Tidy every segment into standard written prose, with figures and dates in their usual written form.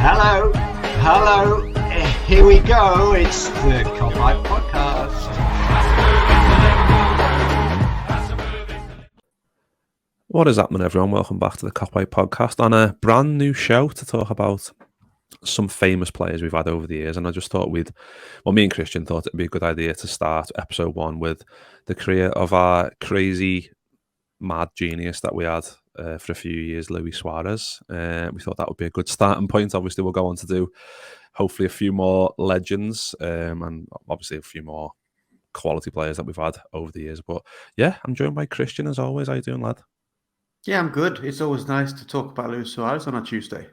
Hello, here we go. It's the Copite Podcast. What is happening, everyone? Welcome back to the Copite Podcast on a brand new show to talk about some famous players we've had over the years. And I just thought me and Kristian thought it'd be a good idea to start episode 1 with the career of our crazy, mad genius that we had for a few years, Luis Suarez. We thought that would be a good starting point. Obviously, we'll go on to do hopefully a few more legends and obviously a few more quality players that we've had over the years. But yeah, I'm joined by Kristian as always. How you doing, lad? Yeah, I'm good. It's always nice to talk about Luis Suarez on a Tuesday.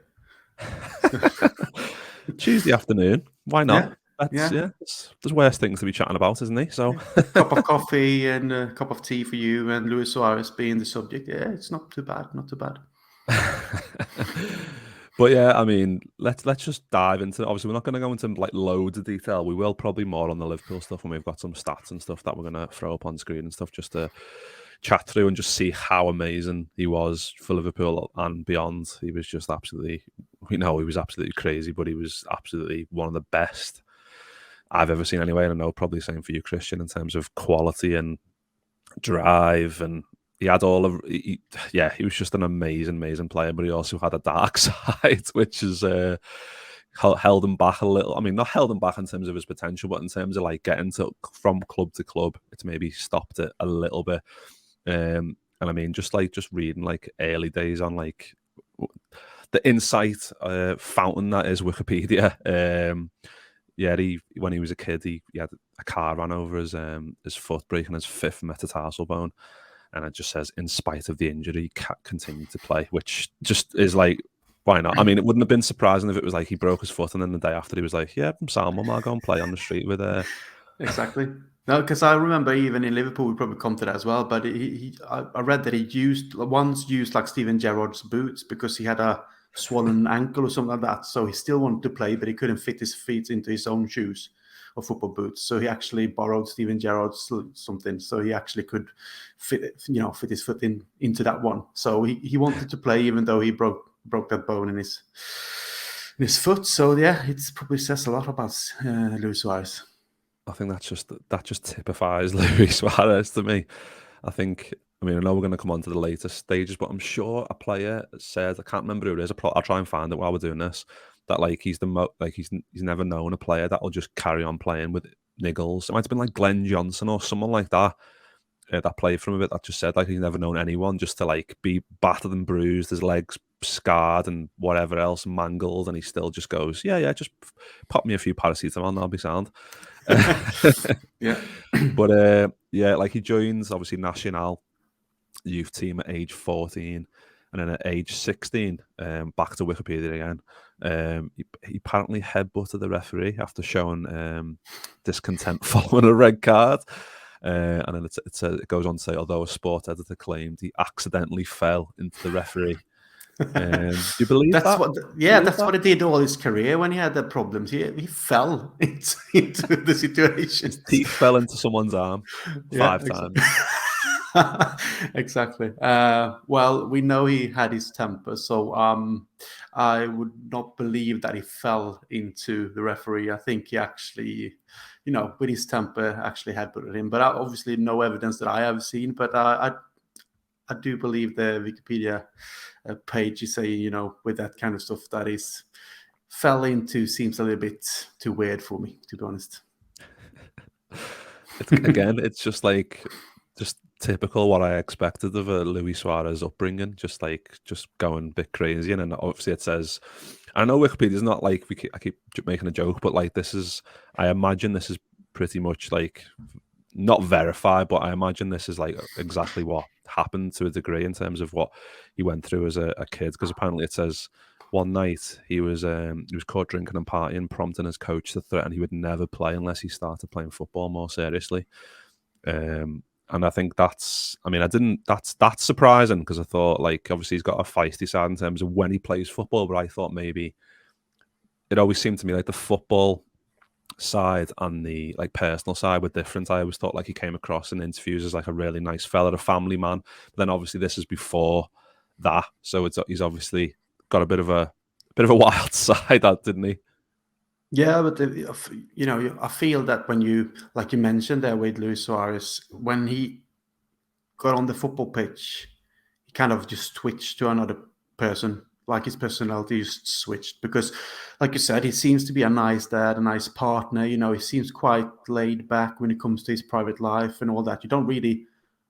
Tuesday afternoon. Why not? Yeah. There's worse things to be chatting about, isn't he? So, cup of coffee and a cup of tea for you, and Luis Suarez being the subject. Yeah, it's not too bad. Not too bad. But yeah, I mean, let's just dive into it. Obviously, we're not going to go into like loads of detail. We will probably more on the Liverpool stuff when we've got some stats and stuff that we're going to throw up on screen and stuff just to chat through and just see how amazing he was for Liverpool and beyond. He was just absolutely, he was absolutely crazy, but he was absolutely one of the best I've ever seen anyway. And I know probably the same for you, Kristian, in terms of quality and drive. And he had he was just an amazing player, but he also had a dark side, which is held him back a little. I mean, not held him back in terms of his potential, but in terms of like getting from club to club, it's maybe stopped it a little bit. And I mean, just reading like early days on like the insight fountain that is Wikipedia. When he was a kid, he had a car ran over his foot, breaking his 5th metatarsal bone, and it just says, in spite of the injury, he continued to play, which just is like, why not? I mean, it wouldn't have been surprising if it was like he broke his foot and then the day after he was like, yeah, I'm sound, Mum, I'll go and play on the street with Exactly. No, because I remember even in Liverpool, we probably come to that as well, but I read that he once used like Steven Gerrard's boots because he had a swollen ankle or something like that. So he still wanted to play, but he couldn't fit his feet into his own shoes or football boots. So he actually borrowed Steven Gerrard's something, so he actually could fit his foot into that one. So he wanted to play even though he broke that bone in his foot. So yeah, it probably says a lot about Luis Suarez. I think that just typifies Luis Suarez to me. I know we're going to come on to the later stages, but I'm sure a player said, I can't remember who it is. I'll try and find it while we're doing this. That like he's never known a player that will just carry on playing with niggles. It might have been like Glenn Johnson or someone like that that played for him a bit. That just said like he's never known anyone just to like be battered and bruised, his legs scarred and whatever else mangled, and he still just goes, yeah, just pop me a few paracetamol and I'll be sound. Yeah. But like he joins obviously Nacional youth team at age 14, and then at age 16, back to Wikipedia again, he apparently headbutted the referee after showing discontent following a red card. And then it goes on to say, although a sport editor claimed he accidentally fell into the referee. Do you believe that's that? That's what he did all his career when he had the problems. He fell into the situation. His teeth fell into someone's arm 5 times. Exactly. Well, we know he had his temper, so I would not believe that he fell into the referee. I think he actually, with his temper, actually headbutted him. But obviously, no evidence that I have seen. But I do believe the Wikipedia page is saying, with that kind of stuff, that is fell into seems a little bit too weird for me, to be honest. It's just typical what I expected of a Luis Suarez upbringing, just going a bit crazy. And then obviously it says, I know Wikipedia's not like, I keep making a joke, but like I imagine this is pretty much like not verified, but I imagine this is like exactly what happened to a degree in terms of what he went through as a kid. Because apparently it says one night he was caught drinking and partying, prompting his coach to threaten he would never play unless he started playing football more seriously. And I think that's surprising, because I thought, like, obviously he's got a feisty side in terms of when he plays football, but I thought maybe it always seemed to me like the football side and the like personal side were different. I always thought like he came across in interviews as like a really nice fella, a family man. But then obviously this is before that, so he's obviously got a bit of a bit of a wild side, that, didn't he? Yeah, but I feel that when you, like you mentioned there with Luis Suarez, when he got on the football pitch, he kind of just switched to another person. Like his personality just switched because, like you said, he seems to be a nice dad, a nice partner. He seems quite laid back when it comes to his private life and all that. You don't really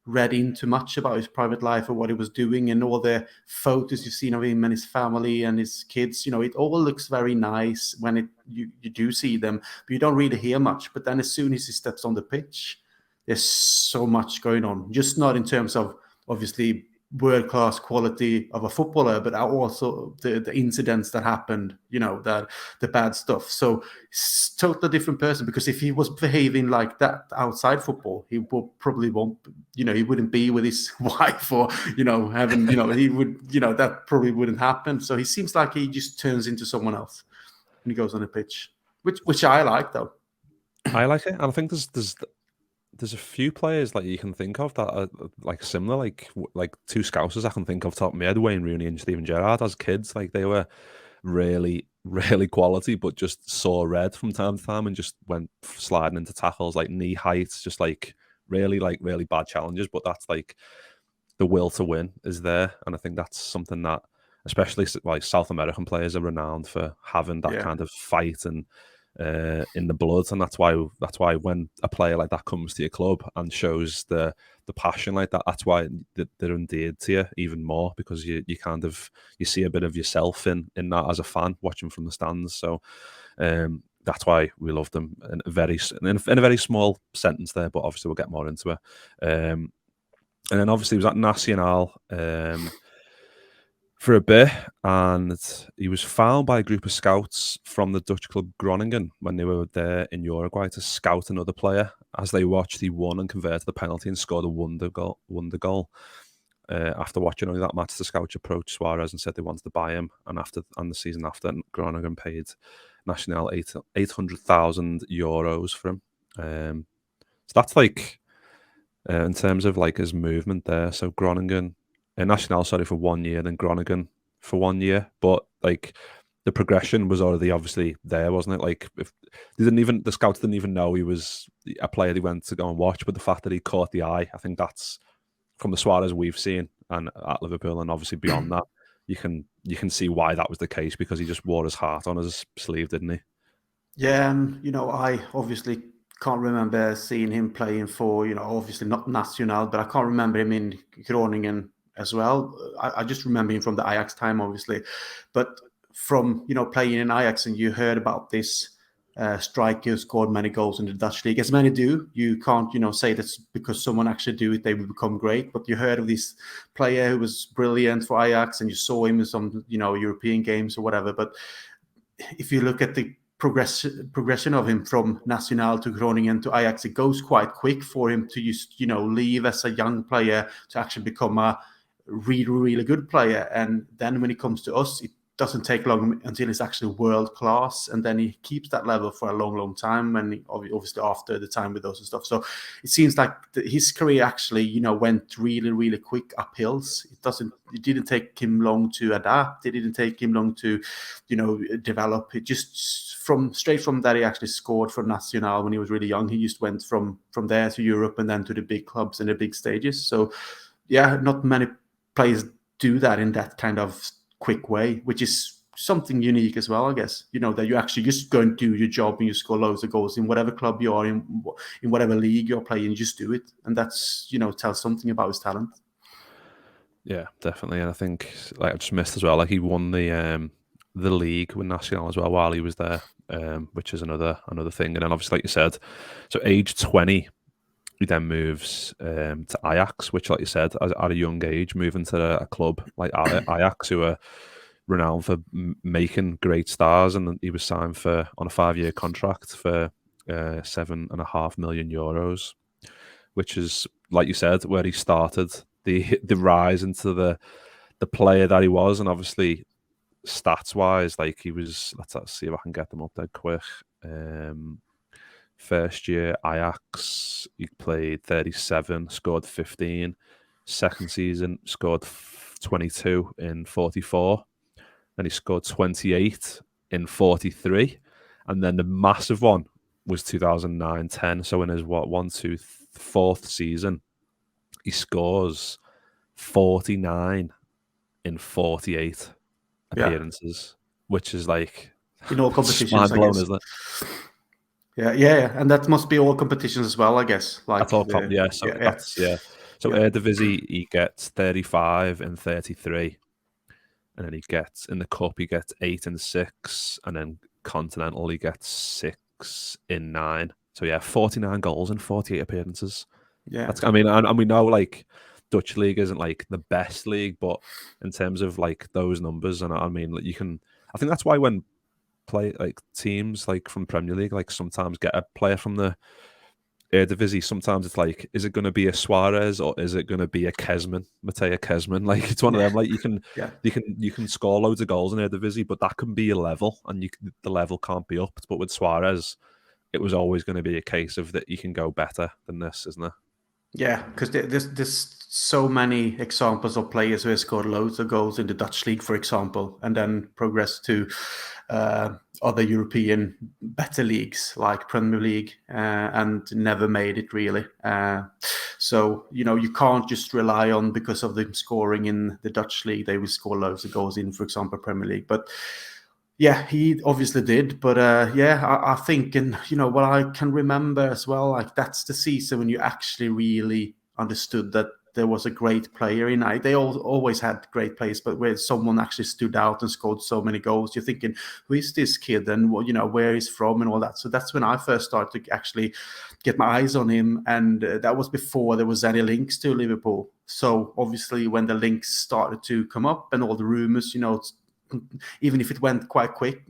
read into much about his private life or what he was doing, and all the photos you've seen of him and his family and his kids. It all looks very nice when you do see them, but you don't really hear much. But then as soon as he steps on the pitch, there's so much going on, just not in terms of obviously world-class quality of a footballer, but also the incidents that happened, that the bad stuff. So it's a totally different person, because if he was behaving like that outside football, he probably won't, he wouldn't be with his wife, or, having, he would, that probably wouldn't happen. So he seems like he just turns into someone else when he goes on the pitch, which I like, though. I like it, and I think there's a few players like you can think of that are like similar, like two Scousers I can think of top of my head, Wayne Rooney and Steven Gerrard, as kids. Like, they were really, really quality, but just saw red from time to time and just went sliding into tackles, like knee heights, just like really bad challenges. But that's like the will to win is there, and I think that's something that especially like South American players are renowned for having that kind of fight and in the blood. And that's why when a player like that comes to your club and shows the passion like that, that's why they're endeared to you even more, because you see a bit of yourself in that as a fan watching from the stands. So that's why we love them in a very small sentence there, but obviously we'll get more into it. And then obviously he was at Nacional for a bit, and he was found by a group of scouts from the Dutch club Groningen when they were there in Uruguay to scout another player. As they watched, he won and converted the penalty and scored a wonder goal. After watching only that match, the scouts approached Suarez and said they wanted to buy him, and the season after, Groningen paid Nacional 800,000 euros for him. So that's like in terms of like his movement there. So Groningen. Nacional, sorry, for 1 year, then Groningen for 1 year. But like the progression was already obviously there, wasn't it? Like, if the scouts didn't even know he was a player they went to go and watch, but the fact that he caught the eye, I think that's from the Suarez we've seen and at Liverpool, and obviously beyond that, you can see why that was the case, because he just wore his heart on his sleeve, didn't he? Yeah, and I obviously can't remember seeing him playing for, obviously not Nacional, but I can't remember him in Groningen as well. I just remember him from the Ajax time, obviously. But from, playing in Ajax, and you heard about this striker who scored many goals in the Dutch league, as many do. You can't, say that's because someone actually do it, they will become great. But you heard of this player who was brilliant for Ajax, and you saw him in some, European games or whatever. But if you look at the progression of him from Nacional to Groningen to Ajax, it goes quite quick for him to just, leave as a young player to actually become a really, really good player. And then when it comes to us, it doesn't take long until he's actually world class, and then he keeps that level for a long, long time. And obviously after the time with us and stuff, so it seems like his career actually, went really, really quick uphills. It didn't take him long to adapt. It didn't take him long to, develop. It just straight from that, he actually scored for Nacional when he was really young. He just went from there to Europe and then to the big clubs and the big stages. So yeah, not many players do that in that kind of quick way, which is something unique as well, I guess. That you actually just go and do your job and you score loads of goals in whatever club you are in whatever league you're playing. You just do it, and that's tells something about his talent. Yeah, definitely. And I think, like, I just missed as well, like, he won the league with Nacional as well while he was there, which is another thing. And then obviously, like you said, so age 20. He then moves to Ajax, which, like you said, at a young age, moving to a club like Ajax, who are renowned for making great stars, and he was signed on a 5-year contract for €7.5 million, which is, like you said, where he started the rise into the player that he was. And obviously, stats wise, like, he was. Let's see if I can get them up there quick. First year Ajax, he played 37, scored 15. Second season, scored 22 in 44. Then he scored 28 in 43. And then the massive one was 2009-10. So in his fourth season, he scores 49 in 48 appearances, which is like in all competitions, mind I blown, guess. isn't it? Yeah, and that must be all competitions as well, I guess. Like that's all. So Eredivisie, he gets 35 and 33, and then he gets in the cup, he gets 8 and 6, and then continental, he gets 6 in 9. So yeah, 49 goals in 48 appearances. Yeah, I mean, and we know like Dutch league isn't like the best league, but in terms of like those numbers, and I mean, like, I think that's why when teams like from Premier League like sometimes get a player from the Eredivisie, sometimes it's like, is it going to be a Suarez or is it going to be a Mateo Kesman? Like, it's one of them. Like, you can score loads of goals in Eredivisie, but that can be a level, and the level can't be upped. But with Suarez, it was always going to be a case of that you can go better than this, isn't it? Yeah, because there's so many examples of players who have scored loads of goals in the Dutch league, for example, and then progressed to other European better leagues like Premier League and never made it really. So, you can't just rely on, because of them scoring in the Dutch league, they will score loads of goals in, for example, Premier League. But yeah, he obviously did. But I think, and what I can remember as well, like that's the season when you actually really understood that there was a great player in it. They always had great players, but where someone actually stood out and scored so many goals, you're thinking, who is this kid, and where he's from and all that. So that's when I first started to actually get my eyes on him, and that was before there was any links to Liverpool. So obviously when the links started to come up and all the rumors, even if it went quite quick,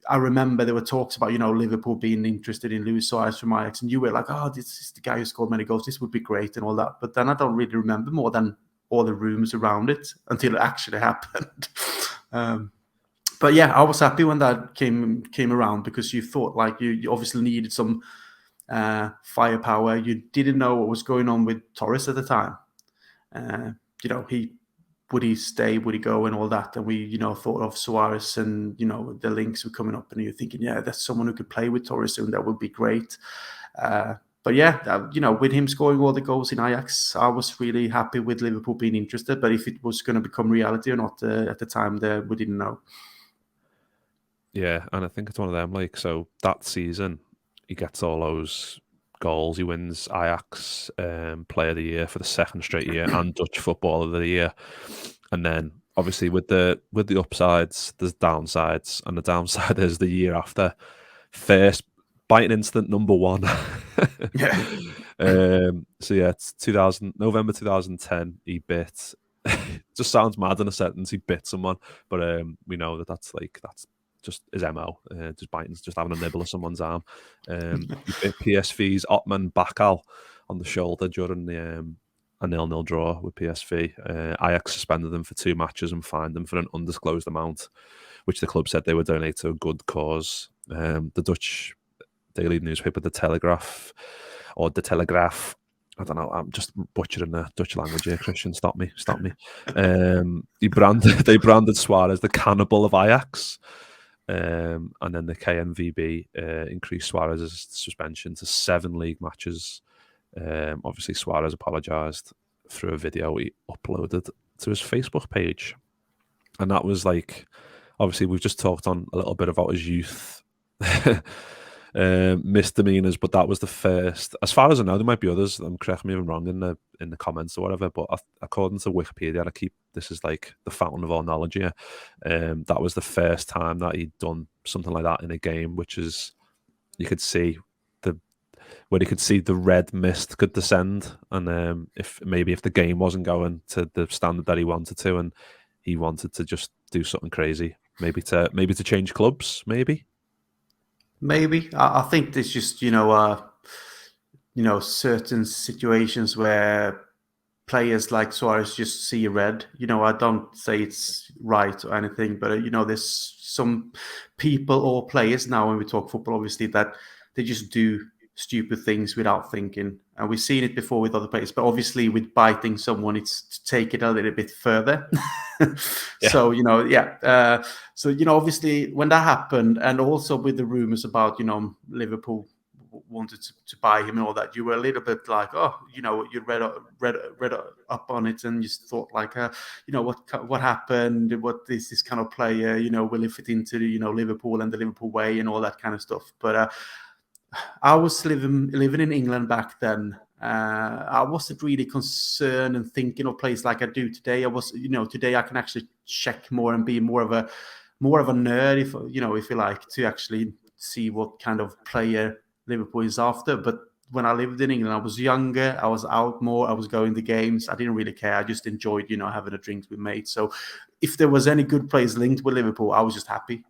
I remember there were talks about, Liverpool being interested in Luis Suarez from Ajax, and you were like, oh, this is the guy who scored many goals, this would be great and all that. But then I don't really remember more than all the rumors around it until it actually happened. But yeah, I was happy when that came around, because you thought like you obviously needed some firepower. You didn't know what was going on with Torres at the time. Would he stay? Would he go? And all that. And we, thought of Suarez, and the links were coming up, and you're thinking, yeah, that's someone who could play with Torres, and that would be great. But yeah, with him scoring all the goals in Ajax, I was really happy with Liverpool being interested. But if it was going to become reality or not at the time, there we didn't know. Yeah, and I think it's one of them. Like, so that season, he gets all those goals. He wins Ajax Player of the Year for the second straight year and Dutch Footballer of the Year. And then, obviously, with the upsides, there's downsides, and the downside is the year after, first biting instant number 1. Yeah. So yeah, it's November 2010. He bit. Just sounds mad in a sentence. He bit someone, but we know that's just his MO, just having a nibble of someone's arm. He bit PSV's Otman Bakal on the shoulder during a 0-0 draw with PSV. Ajax suspended them for 2 matches and fined them for an undisclosed amount, which the club said they would donate to a good cause. The Dutch daily newspaper, The Telegraph, I don't know, I'm just butchering the Dutch language here, Kristian. Stop me. They branded Suarez the cannibal of Ajax. And then the KNVB increased Suarez's suspension to 7 league matches. Obviously, Suarez apologised through a video he uploaded to his Facebook page. And that was like, obviously, we've just talked on a little bit about his youth misdemeanors, but that was the first. As far as I know, there might be others. Correct me if I'm wrong in the comments or whatever. But according to Wikipedia, this is like the fountain of all knowledge here. That was the first time that he'd done something like that in a game, which is you could see the red mist could descend, and if the game wasn't going to the standard that he wanted to, and he wanted to just do something crazy, maybe to change clubs, maybe. I think there's just certain situations where players like Suarez just see red. I don't say it's right or anything, but there's some people or players now when we talk football, obviously, that they just do stupid things without thinking. And we've seen it before with other players, but obviously with biting someone, it's to take it a little bit further. So, obviously when that happened, and also with the rumors about, Liverpool wanted to buy him and all that, you were a little bit like, you read up on it, and you thought like, what happened? What is this kind of player? Will he fit into Liverpool and the Liverpool way and all that kind of stuff? But I was living in England back then. I wasn't really concerned and thinking of players like I do today. I was, today I can actually check more and be more of a nerd, if you like, to actually see what kind of player Liverpool is after. But when I lived in England, I was younger, I was out more, I was going to games. I didn't really care. I just enjoyed, having a drink with mates. So if there was any good players linked with Liverpool, I was just happy.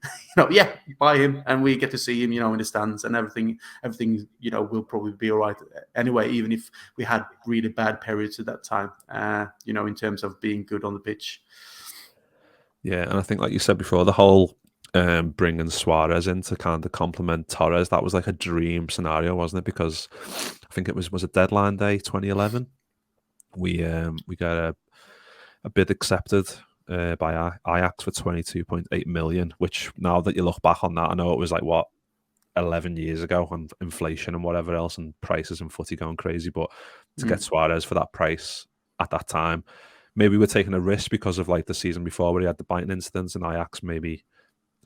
Buy him, and we get to see him, in the stands, and everything, will probably be all right anyway, even if we had really bad periods at that time, in terms of being good on the pitch. Yeah, and I think, like you said before, the whole bringing Suarez in to kind of complement Torres, that was like a dream scenario, wasn't it? Because I think it was a deadline day 2011. We got a bid accepted by Ajax for 22.8 million, which, now that you look back on that, I know it was like 11 years ago, and inflation and whatever else, and prices and footy going crazy, but to get Suarez for that price at that time, maybe we're taking a risk because of like the season before where he had the biting incidents, and Ajax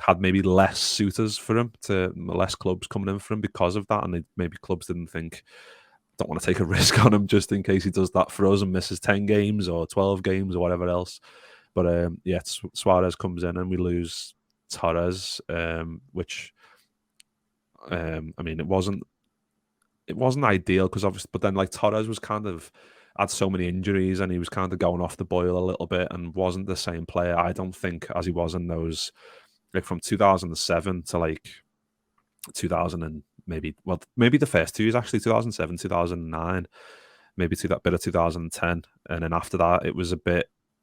had less suitors for him, less clubs coming in for him because of that, and maybe clubs didn't think, don't want to take a risk on him just in case he does that for us and misses 10 games or 12 games or whatever else. But Suarez comes in and we lose Torres, which it wasn't ideal, because obviously, but then like Torres was kind of had so many injuries, and he was kind of going off the boil a little bit, and wasn't the same player, I don't think, as he was in those, like from 2007 to like 2000 and maybe the first 2 years, actually 2007, 2009, maybe to that bit of 2010, and then after that it was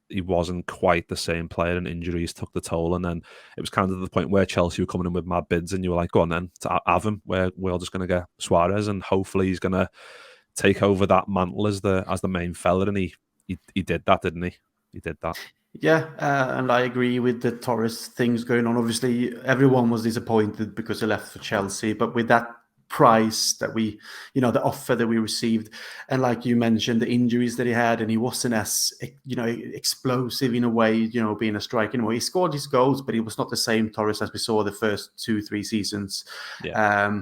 he wasn't quite the same player, and injuries took the toll. And then it was kind of the point where Chelsea were coming in with mad bids, and you were like, go on then, to have him, we're just going to get Suarez, and hopefully he's going to take over that mantle as the main fella. And he did that, didn't he? He did that. Yeah, and I agree with the Torres things going on. Obviously, everyone was disappointed because he left for Chelsea, but with that price that we, the offer that we received, and like you mentioned, the injuries that he had, and he wasn't as, explosive in a way, being a striker. He scored his goals, but he was not the same Torres as we saw the first 2-3 seasons. Yeah.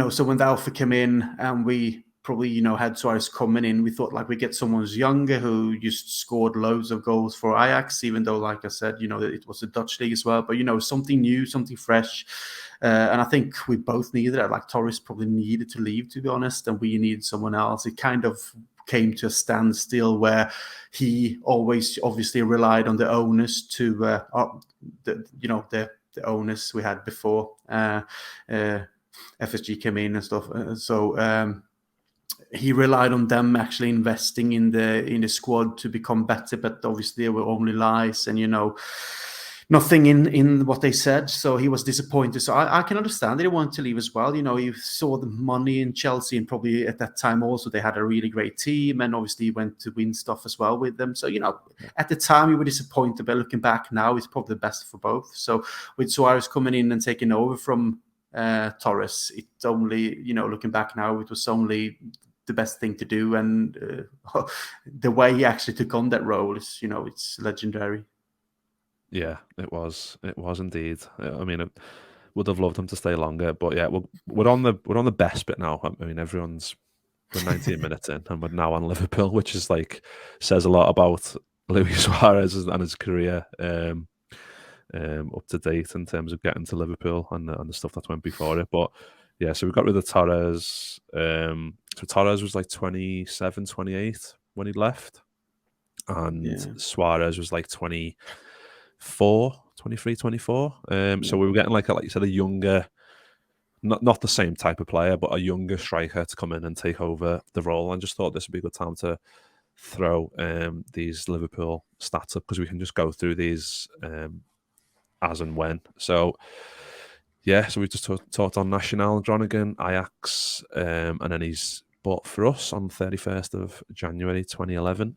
So when the offer came in, and we probably, had Suarez coming in, we thought like we get someone who's younger, who just scored loads of goals for Ajax, even though, like I said, it was the Dutch league as well, but, something new, something fresh. And I think we both needed it. Like Torres probably needed to leave, to be honest, and we needed someone else. It kind of came to a standstill where he always obviously relied on the owners to, the owners we had before FSG came in and stuff. He relied on them actually investing in the squad to become better, but obviously there were only lies and nothing in what they said. So he was disappointed. So I can understand that he wanted to leave as well. He saw the money in Chelsea, and probably at that time also they had a really great team, and obviously he went to win stuff as well with them. So at the time we were disappointed, but looking back now, it's probably the best for both. So with Suarez coming in and taking over from Torres, it's only, looking back now, it was only the best thing to do, and the way he actually took on that role is, it's legendary. Yeah, it was indeed. I mean, I would have loved him to stay longer, but yeah, we're on the best bit now. I mean, we're 19 minutes in, and we're now on Liverpool, which is like says a lot about Luis Suarez and his career. Up to date in terms of getting to Liverpool and the stuff that went before it. But yeah, so we got rid of Torres. So Torres was like 27, 28 when he left. And Suarez was like 23, 24. So we were getting like you said, a younger, not the same type of player, but a younger striker to come in and take over the role. And just thought this would be a good time to throw these Liverpool stats up, because we can just go through these as and when. So yeah, so we just talked on Nacional, Groningen, Ajax, and then he's bought for us on the 31st of January 2011.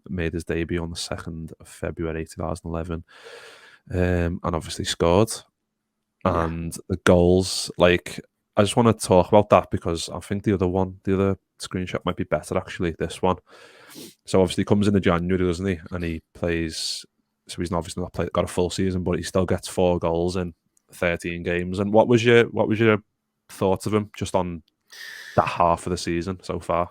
Made his debut on the 2nd of February 2011, and obviously scored. Yeah. And the goals, like, I just want to talk about that because I think the other screenshot might be better actually. This one, so obviously he comes in January, doesn't he? And he plays. So he's obviously not got a full season, but he still gets 4 goals in 13 games. And what was your thoughts of him just on that half of the season so far?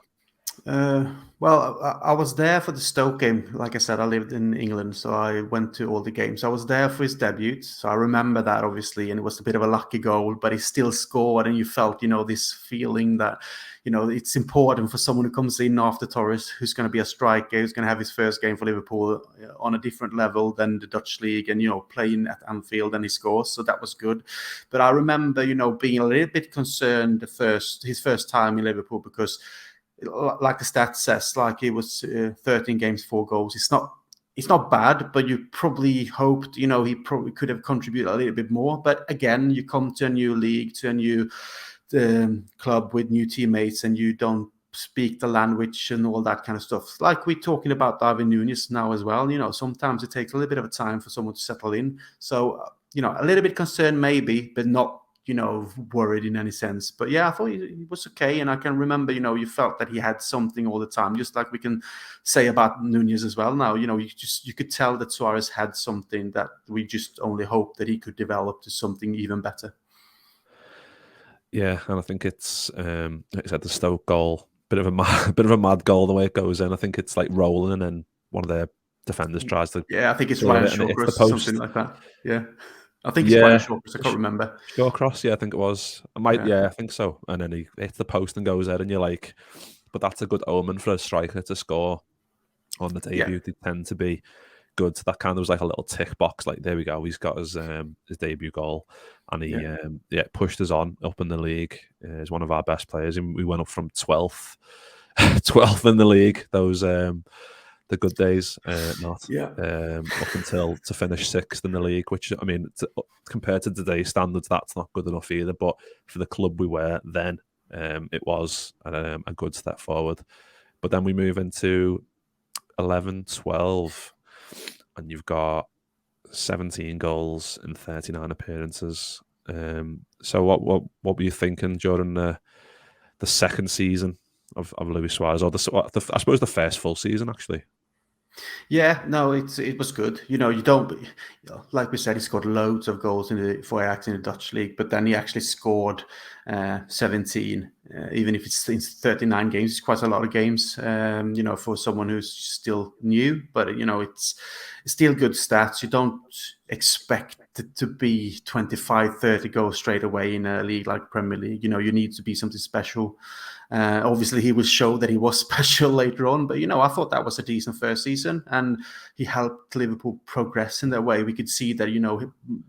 Well, I was there for the Stoke game. Like I said, I lived in England, so I went to all the games. I was there for his debut, so I remember that obviously, and it was a bit of a lucky goal, but he still scored, and you felt, this feeling that, it's important for someone who comes in after Torres, who's going to be a striker, who's going to have his first game for Liverpool on a different level than the Dutch league, and playing at Anfield, and he scores, so that was good. But I remember, being a little bit concerned his first time in Liverpool because, like the stats says, like it was 13 games, 4 goals. It's not bad, but you probably hoped, he probably could have contributed a little bit more. But again, you come to a new league, to a new club with new teammates, and you don't speak the language and all that kind of stuff. Like we're talking about Darwin Núñez now as well. Sometimes it takes a little bit of a time for someone to settle in. So, a little bit concerned maybe, but not worried in any sense. But yeah, I thought he was okay. And I can remember, you felt that he had something all the time, just like we can say about Núñez as well now. You could tell that Suarez had something that we just only hope that he could develop to something even better. Yeah, and I think it's like I said, the Stoke goal, bit of a mad goal the way it goes in. I think it's like rolling and then one of their defenders tries to. Yeah, I think it's Ryan Shawcross or something like that. Yeah. I think it's Ryan Shawcross. I can't remember. Shawcross, yeah, I think it was. I think so. And then he hits the post and goes in, and you're like, but that's a good omen for a striker to score on the debut. They tend to be good. That kind of was like a little tick box. Like, there we go. He's got his debut goal, and he pushed us on up in the league. He's one of our best players, and we went up from 12th in the league. Those the good days, up until to finish 6th in the league, which, I mean, compared to today's standards, that's not good enough either. But for the club we were then, it was a good step forward. But then we move into 11-12, and you've got 17 goals in 39 appearances. So what were you thinking during the second season of Luis Suarez, or I suppose the first full season actually? Yeah, no, it was good. You don't, like we said, he scored loads of goals for Ajax in the Dutch league, but then he actually scored 17, even if it's in 39 games. It's quite a lot of games, for someone who's still new, but it's still good stats. You don't expect it to be 25, 30 goals straight away in a league like Premier League. You need to be something special. Obviously, he will show that he was special later on, but I thought that was a decent first season, and he helped Liverpool progress in that way. We could see that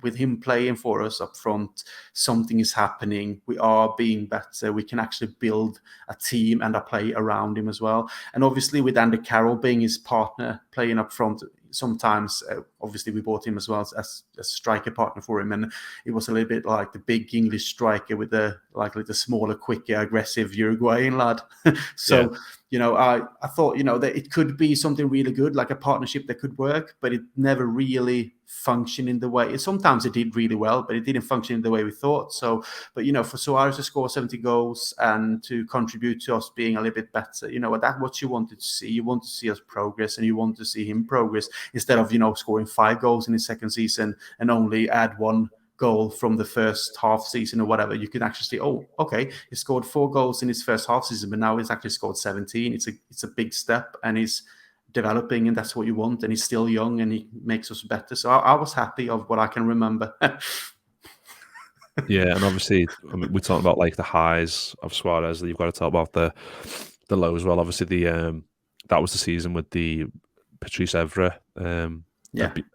with him playing for us up front, something is happening. We are being better. We can actually build a team and a play around him as well. And obviously, with Andy Carroll being his partner, playing up front, sometimes obviously we bought him as well as a striker partner for him, and it was a little bit like the big English striker with the smaller, quicker, aggressive Uruguayan lad. So I thought that it could be something really good, like a partnership that could work, but it never really functioned in the way. Sometimes it did really well, but it didn't function in the way we thought. So, but for Suarez to score 70 goals and to contribute to us being a little bit better, that's what you wanted to see. You want to see us progress, and you want to see him progress instead of scoring 5 goals in his second season and only add 1 goal from the first half season or whatever. You can actually see, oh, okay, he scored 4 goals in his first half season, but now he's actually scored 17. It's a big step, and he's developing, and that's what you want. And he's still young, and he makes us better. So I was happy of what I can remember. Yeah, and obviously, I mean, we're talking about like the highs of Suarez. You've got to talk about the lows. Well, obviously that was the season with the Patrice Evra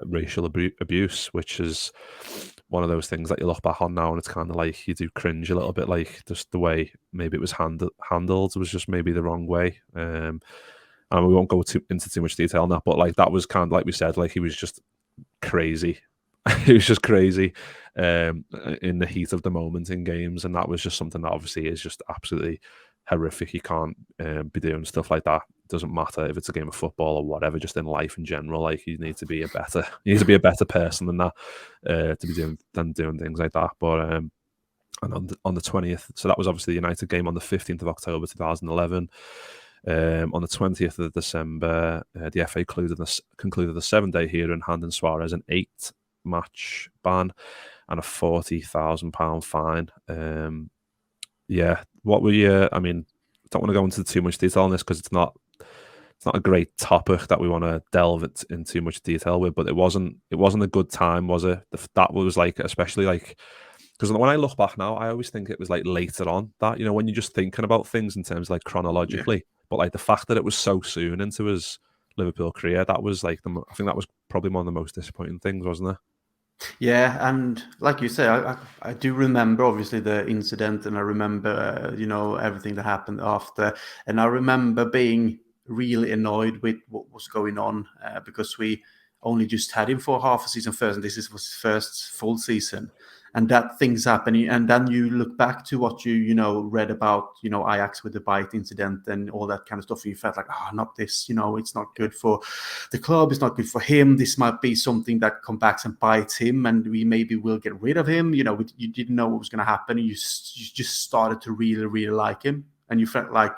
racial abuse, which is one of those things that you look back on now, and it's kind of like you do cringe a little bit, like just the way maybe it was handled was just maybe the wrong way. And we won't go into too much detail on that, but like that was kind of like we said, like he was just crazy. He was just crazy. in the heat of the moment in games, and that was just something that obviously is just absolutely horrific. You can't be doing stuff like that. Doesn't matter if it's a game of football or whatever, just in life in general. Like, you need to be a better person than that to be doing things like that. But and on the 20th, so that was obviously the United game on the 15th of October 2011. On the 20th of December, the FA concluded the 7-day hearing, handing Suarez an 8-match ban and a £40,000 fine. What were you? I mean, I don't want to go into too much detail on this because it's not a great topic that we want to delve in too much detail with. But it wasn't a good time, was it? That was like, especially like, because when I look back now, I always think it was like later on that, when you're just thinking about things in terms of like chronologically. Yeah. But like the fact that it was so soon into his Liverpool career, that was like I think that was probably one of the most disappointing things, wasn't it? Yeah, and like you say, I do remember obviously the incident, and I remember everything that happened after, and I remember being really annoyed with what was going on because we only just had him for half a season first, and this was his first full season. And that things happening, and then you look back to what you read about Ajax with the bite incident and all that kind of stuff. And you felt like, not this, it's not good for the club, it's not good for him. This might be something that comes back and bites him, and we maybe will get rid of him. You didn't know what was going to happen. You just started to really, really like him, and you felt like,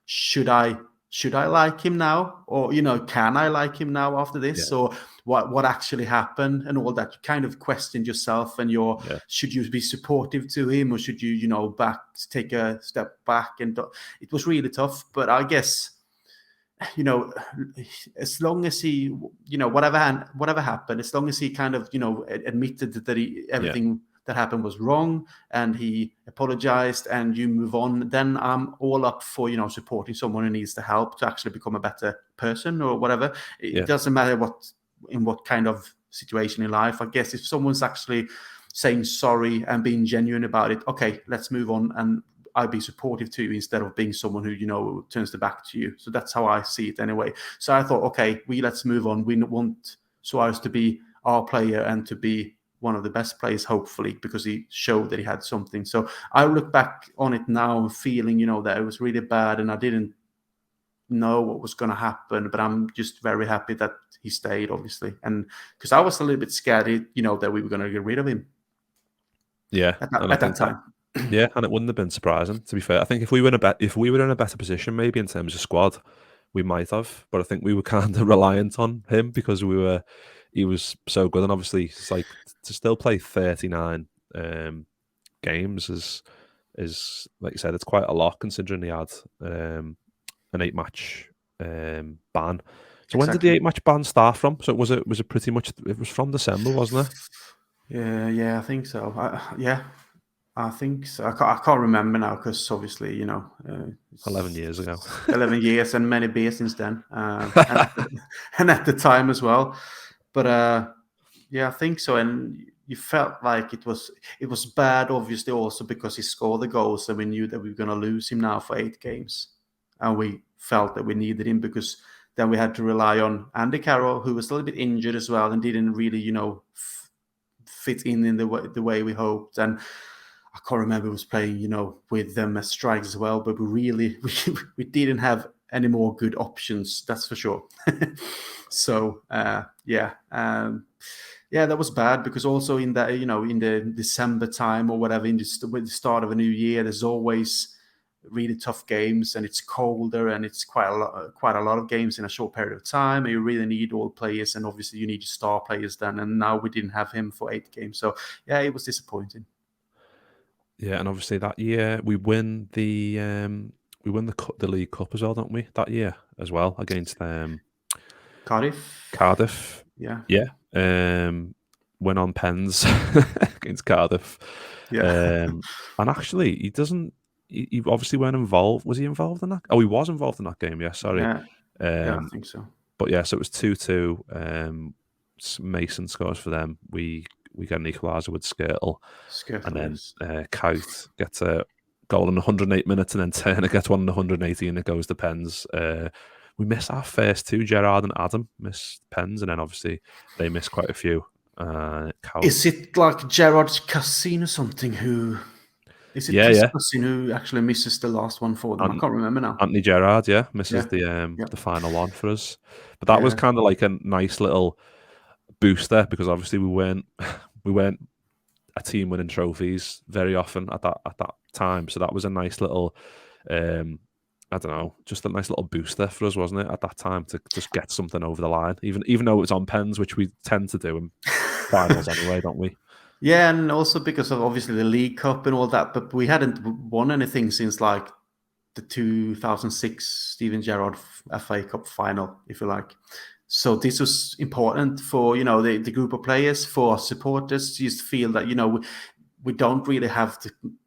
should I like him now, or can I like him now after this? Yeah. Or what actually happened and all that? You kind of questioned yourself, and should you be supportive to him, or should you take a step back? And it was really tough. But I guess as long as he whatever happened, as long as he kind of admitted that everything that happened was wrong, and he apologized, and you move on, then I'm all up for supporting someone who needs the help to actually become a better person or whatever. It doesn't matter what kind of situation in life. I guess if someone's actually saying sorry and being genuine about it, okay, let's move on, and I'll be supportive to you instead of being someone who turns the back to you. So that's how I see it anyway. So I thought, okay, let's move on. We want Suarez to be our player and to be one of the best players, hopefully, because he showed that he had something. So I look back on it now feeling, that it was really bad, and I didn't know what was going to happen, but I'm just very happy that he stayed, obviously. And because I was a little bit scared, that we were going to get rid of him. Yeah. At that time. Yeah, and it wouldn't have been surprising, to be fair. I think if we were in a better position, maybe in terms of squad, we might have. But I think we were kind of reliant on him because he was so good, and obviously it's like to still play 39 games is like you said, it's quite a lot considering he had an 8-match ban. So when did the 8-match ban start from? So was it pretty much, it was from December, wasn't it? Yeah, I think so. I think so. I can't remember now because obviously 11 years ago. 11 years and many beers since then, and at the time as well. But I think so. And you felt like it was bad, obviously, also because he scored the goals, and we knew that we were going to lose him now for 8 games, and we felt that we needed him because then we had to rely on Andy Carroll, who was a little bit injured as well and didn't really fit in the way we hoped. And I can't remember who was playing with them as strikers as well, but we didn't have any more good options, that's for sure. So that was bad because also in that in the December time or whatever, with the start of a new year, there's always really tough games, and it's colder, and it's quite a lot of games in a short period of time, and you really need all players, and obviously you need your star players then, and now we didn't have him for 8 games, so it was disappointing. Yeah, and obviously that year we win the League Cup as well, don't we? That year as well against Cardiff. Yeah. Win on pens against Cardiff. Yeah. And actually, he obviously weren't involved. Was he involved in that? Oh, he was involved in that game. Yeah, sorry. Yeah, I think so. But yeah, so it was 2-2. Mason scores for them. We get an equaliser with Skirtle, and then Kite gets a goal in 108 minutes, and then Turner gets one in 180, and it goes to pens. We miss our first 2. Gerrard and Adam miss pens, and then obviously they miss quite a few Is it like Gerard's cousin or something who... Is it his cousin who actually misses the last one for them? I can't remember now. Anthony Gerrard, misses the final one for us. But that was kind of like a nice little booster because obviously we weren't a team winning trophies very often at that time. So that was a nice little, I don't know, just a nice little booster for us, wasn't it? At that time to just get something over the line, even though it was on pens, which we tend to do in finals anyway, don't we? Yeah, and also because of obviously the League Cup and all that, but we hadn't won anything since like the 2006 Steven Gerrard FA Cup final, if you like. So this was important for, the group of players, for our supporters, to just feel that, we don't really have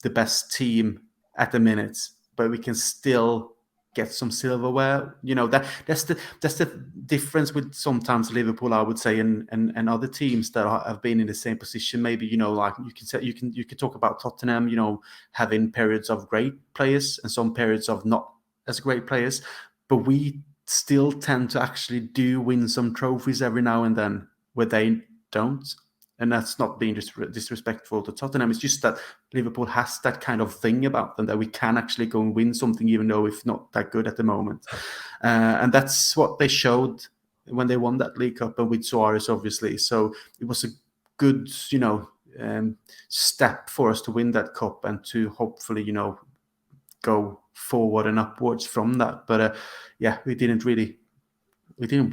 the best team at the minute, but we can still get some silverware. That's the difference with sometimes Liverpool, I would say, and other teams that have been in the same position. Maybe like you can talk about Tottenham, having periods of great players and some periods of not as great players, but we still tend to actually win some trophies every now and then where they don't. And that's not being disrespectful to Tottenham. It's just that Liverpool has that kind of thing about them that we can actually go and win something, even though it's not that good at the moment. And that's what they showed when they won that League Cup, and with Suarez, obviously. So it was a good, step for us to win that cup and to hopefully, go forward and upwards from that. But we didn't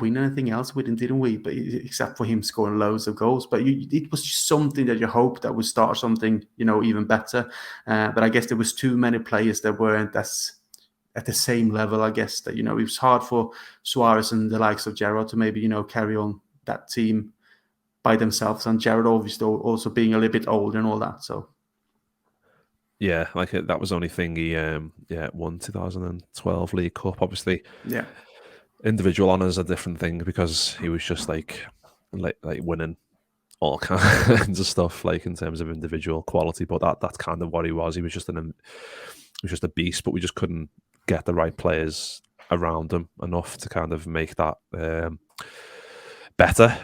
win anything else, didn't we? But except for him scoring loads of goals. But it was just something that you hope that would start something, even better. But I guess there was too many players that weren't at the same level. I guess that, it was hard for Suarez and the likes of Gerrard to maybe, carry on that team by themselves. And Gerrard obviously also being a little bit older and all that. So. Yeah, that was the only thing he won 2012 League Cup. Obviously, individual honours a different thing because he was just like winning all kinds of stuff, like in terms of individual quality. But that's kind of what he was. He was just a beast, but we just couldn't get the right players around him enough to kind of make that better.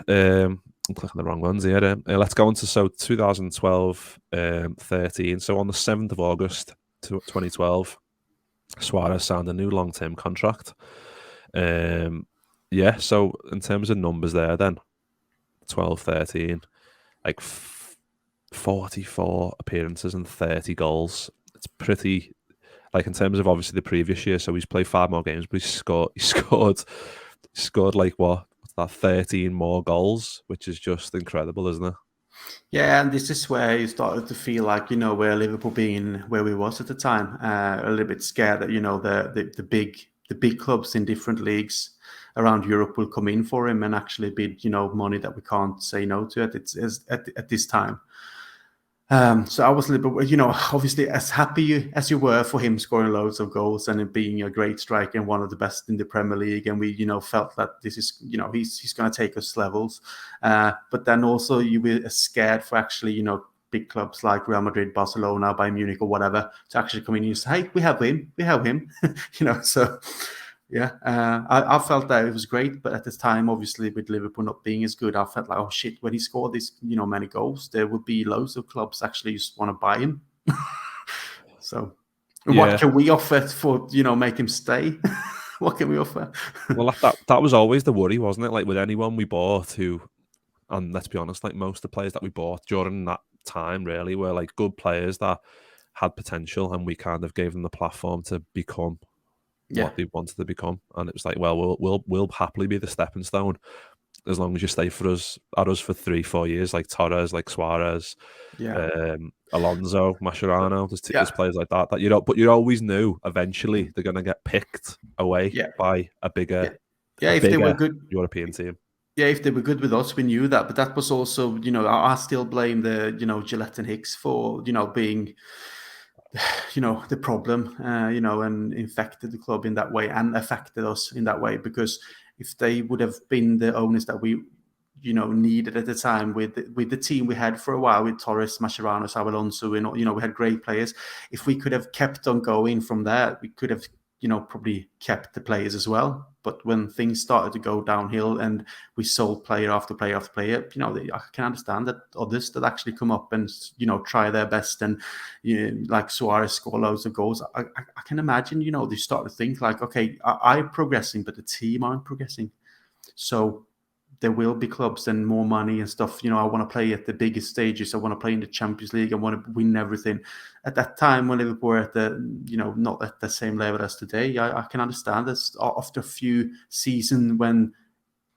I'm clicking the wrong ones here. Let's go on to 2012-13. So on the 7th of August 2012, Suarez signed a new long-term contract. So in terms of numbers there then, 12-13, like 44 appearances and 30 goals. It's pretty, like in terms of obviously the previous year, so he's played 5 more games, but he scored like what? What's that, 13 more goals, which is just incredible, isn't it? Yeah, and this is where you started to feel like, where Liverpool being where we was at the time, a little bit scared that, the big clubs in different leagues around Europe will come in for him and actually bid, money that we can't say no to at this time. So I was a little bit, obviously as happy as you were for him scoring loads of goals and being a great striker and one of the best in the Premier League, and we, felt that this is, he's going to take us levels. But then also you were scared for actually, big clubs like Real Madrid, Barcelona, Bayern Munich, or whatever, to actually come in and say, hey, we have him, so. Yeah, I felt that it was great, but at this time, obviously, with Liverpool not being as good, I felt like, oh shit, when he scored this, many goals, there would be loads of clubs actually just want to buy him. So, what can we offer for, make him stay? What can we offer? Well, that was always the worry, wasn't it? Like with anyone we bought and let's be honest, like most of the players that we bought during that time really were like good players that had potential, and we kind of gave them the platform to become what they wanted to become. And it was like, well, we'll happily be the stepping stone as long as you stay at us for 3-4 years, like Torres, like Suarez, Alonso, Mascherano. There's players like that but you always knew eventually they're going to get picked away by a bigger if they were good European team. Yeah, if they were good with us, we knew that. But that was also, I still blame the, Gillette and Hicks for, being the problem, and infected the club in that way and affected us in that way. Because if they would have been the owners that we, needed at the time with the team we had for a while with Torres, Mascherano, Alonso, and we had great players. If we could have kept on going from there, we could have, probably kept the players as well. But when things started to go downhill and we sold player after player after player, I can understand that others that actually come up and try their best and like Suarez score loads of goals. I can imagine they start to think like, okay, I'm progressing, but the team aren't progressing. So there will be clubs and more money and stuff. I want to play at the biggest stages. I want to play in the Champions League. I want to win everything. At that time, when Liverpool were at the, not at the same level as today, I can understand this. After a few seasons when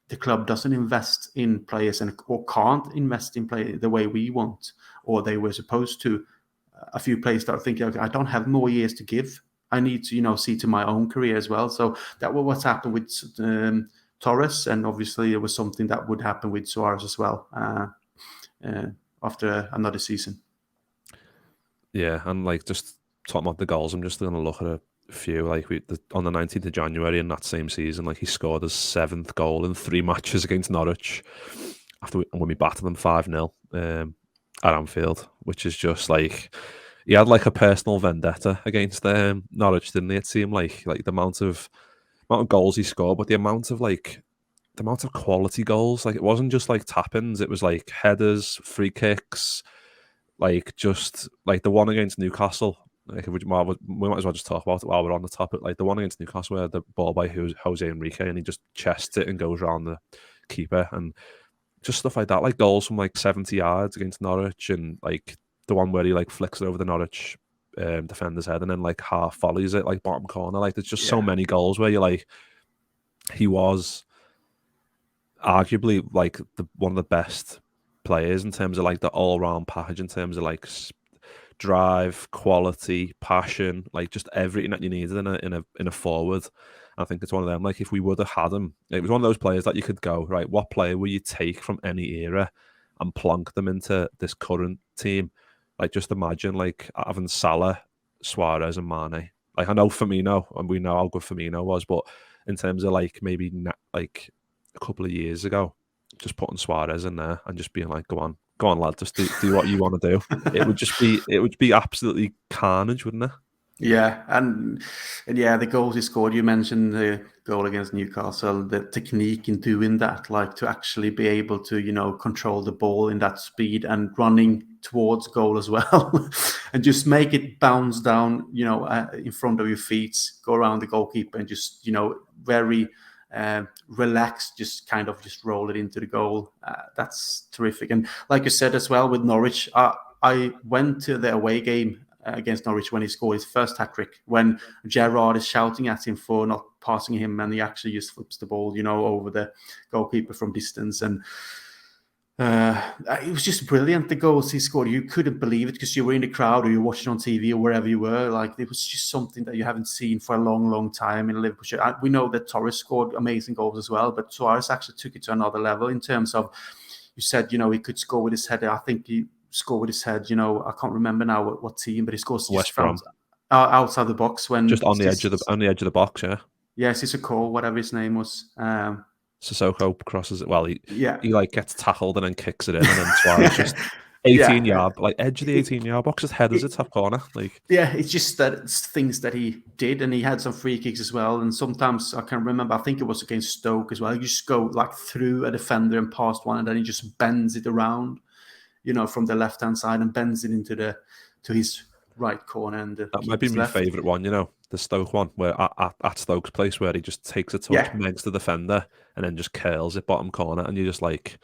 the club doesn't invest in players or can't invest in play the way we want, or they were supposed to, a few players start thinking, okay, I don't have more years to give. I need to, see to my own career as well. So that was what's happened with Torres, and obviously it was something that would happen with Suarez as well after another season. Yeah, and like just talking about the goals, I'm just going to look at a few. Like on the 19th of January in that same season, like he scored his 7th goal in 3 matches against Norwich when we battered them 5-0 at Anfield, which is just like he had like a personal vendetta against Norwich, didn't he? It seemed like the amount of goals he scored, but the amount of quality goals. Like it wasn't just like tap-ins; it was like headers, free kicks, like just like the one against Newcastle. Like we might as well just talk about it while we're on the topic. Like the one against Newcastle, where the ball by Jose Enrique, and he just chests it and goes around the keeper, and just stuff like that. Like goals from like 70 yards against Norwich, and like the one where he like flicks it over the Norwich defender's head and then like half volleys it like bottom corner. Like there's just so many goals where you're like, he was arguably like one of the best players in terms of like the all-round package, in terms of like drive, quality, passion, like just everything that you needed in a forward. I think it's one of them. Like if we would have had him, it was one of those players that you could go, right, what player will you take from any era and plonk them into this current team? Like just imagine like having Salah, Suarez and Mane. Like I know Firmino, and we know how good Firmino was, but in terms of like maybe like a couple of years ago, just putting Suarez in there and just being like, go on lad, just do what you want to do. It would be absolutely carnage, wouldn't it? Yeah, and yeah, the goals he scored. You mentioned the goal against Newcastle, the technique in doing that, like to actually be able to, control the ball in that speed and running towards goal as well, and just make it bounce down, in front of your feet, go around the goalkeeper, and just, very relaxed, just kind of just roll it into the goal. That's terrific. And like you said as well with Norwich, I went to the away game against Norwich when he scored his first hat-trick, when Gerrard is shouting at him for not passing him, and he actually just flips the ball, over the goalkeeper from distance. And it was just brilliant, the goals he scored. You couldn't believe it because you were in the crowd or you were watching on TV or wherever you were. Like it was just something that you haven't seen for a long, long time in Liverpool. We know that Torres scored amazing goals as well, but Suarez actually took it to another level in terms of, you said, he could score with his head. I think he scored with his head. I can't remember now what team, but he scores West Brom outside the box when just on the edge of the box. Yeah. Yes, it's a call, whatever his name was. Sissoko crosses it. Well, he like gets tackled and then kicks it in, and then Suarez just 18 yard, like edge of the 18-yard box, his head is a top corner. Like it's just that it's things that he did, and he had some free kicks as well. And sometimes I can remember, I think it was against Stoke as well. You just go like through a defender and past one, and then he just bends it around, from the left hand side and bends it into to his right corner. And that might be my favourite one. The Stoke one, where at Stoke's place, where he just takes a touch, megs the defender, and then just curls it bottom corner, and you're just like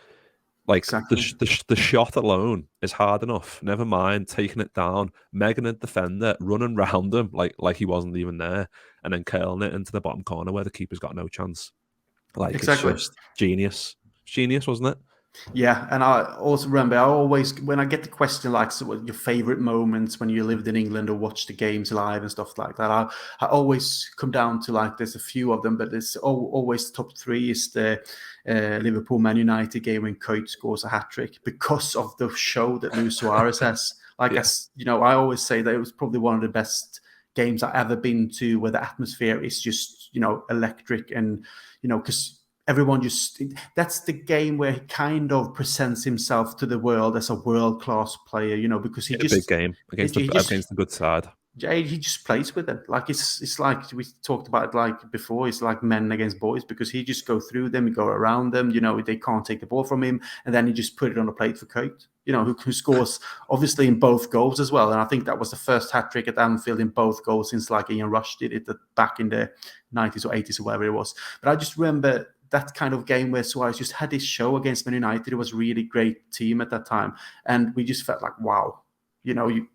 exactly. the shot alone is hard enough. Never mind taking it down, megging a defender, running round him like he wasn't even there, and then curling it into the bottom corner where the keeper's got no chance. Like exactly. It's just genius, wasn't it? Yeah, and I also remember, when I get the question like, so what your favorite moments when you lived in England or watched the games live and stuff like that, I always come down to like, there's a few of them, but there's always top 3 is the Liverpool Man United game when Kuyt scores a hat-trick because of the show that Luis Suarez has. Like, I always say that it was probably one of the best games I've ever been to, where the atmosphere is just, electric, and, because everyone that's the game where he kind of presents himself to the world as a world-class player, because he a big game against the good side. he just plays with them. Like it's like we talked about it like before. It's like men against boys because he just go through them, he go around them. They can't take the ball from him, and then he just put it on a plate for Kuyt. Who scores obviously in both goals as well. And I think that was the first hat trick at Anfield in both goals since like Ian Rush did it back in the 90s or 80s or whatever it was. But I just remember that kind of game where Suarez just had his show against Man United. It was a really great team at that time, and we just felt like, wow, you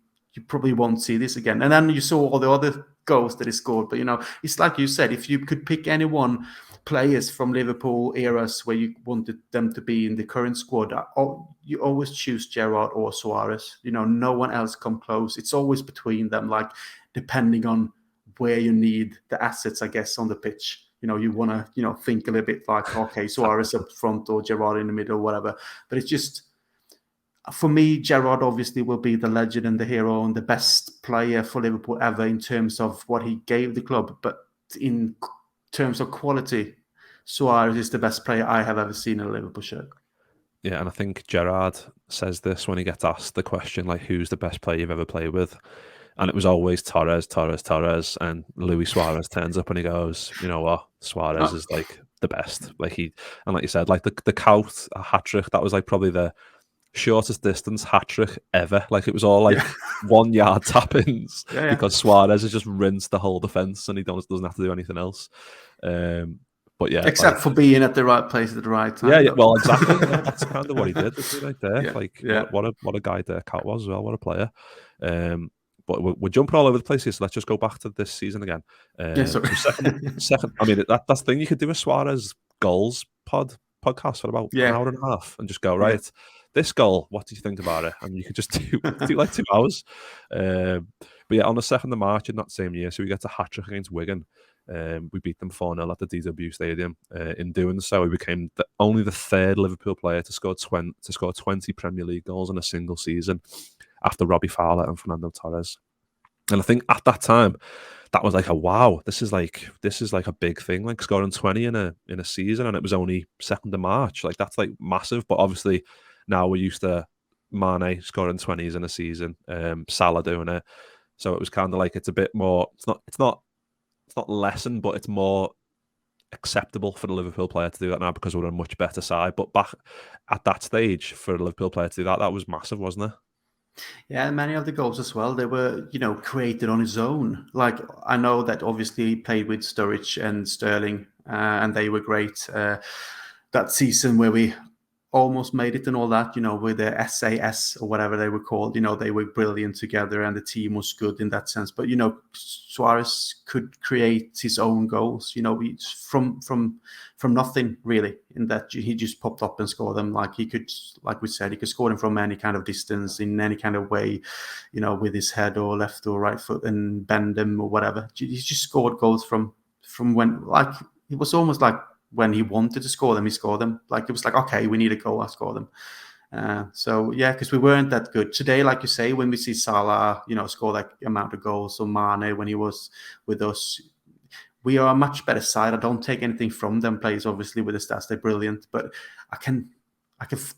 probably won't see this again. And then you saw all the other goals that he scored. But, it's like you said, if you could pick players from Liverpool eras where you wanted them to be in the current squad, you always choose Gerrard or Suarez. No one else come close. It's always between them, like depending on where you need the assets, I guess, on the pitch. You want to, think a little bit like, okay, Suarez up front or Gerrard in the middle, whatever. But it's just... For me, Gerrard obviously will be the legend and the hero and the best player for Liverpool ever in terms of what he gave the club. But in terms of quality, Suarez is the best player I have ever seen in a Liverpool shirt. Yeah, and I think Gerrard says this when he gets asked the question, like, who's the best player you've ever played with? And it was always Torres. And Luis Suarez turns up and he goes, you know what? Suarez is like the best. Like you said, like the Kuyt hat-trick, that was like probably the shortest distance hat-trick ever. Like it was all like 1 yard tap-ins because Suarez has just rinsed the whole defence and he doesn't have to do anything else. But yeah, except for being at the right place at the right time. Yeah. Well, exactly. That's kind of what he did right there. What a guy there Kuyt was as well. What a player. But we're jumping all over the place here, so let's just go back to this season again. Sorry. Second. I mean, that's the thing. You could do a Suarez goals podcast for about an hour and a half and just go, right, this goal, what do you think about it? And you could just do like 2 hours. But yeah, on the 2nd of March in that same year, so we get a hat-trick against Wigan. We beat them 4-0 at the DW Stadium. In doing so, we became only the 3rd Liverpool player to score 20 Premier League goals in a single season, after Robbie Fowler and Fernando Torres. And I think at that time, that was like this is like a big thing, like scoring 20 in a season, and it was only 2nd of March. Like that's like massive. But obviously now we're used to Mane scoring 20s in a season, Salah doing it. So it was kind of like it's a bit more. It's not lessened, but it's more acceptable for the Liverpool player to do that now because we're a much better side. But back at that stage, for a Liverpool player to do that was massive, wasn't it? Yeah, many of the goals as well, they were, created on his own. Like, I know that obviously he played with Sturridge and Sterling, and they were great. That season where we almost made it and all that, with the SAS or whatever they were called, they were brilliant together and the team was good in that sense. But, Suarez could create his own goals, from nothing really, in that he just popped up and scored them. Like he could, like we said, he could score them from any kind of distance, in any kind of way, with his head or left or right foot and bend them or whatever. He just scored goals from when, like, it was almost like when he wanted to score them, he scored them. Like it was like, okay, we need a goal, I score them. Because we weren't that good today. Like you say, when we see Salah, score that amount of goals, or Mane when he was with us, we are a much better side. I don't take anything from them players, obviously, with the stats, they're brilliant. But I can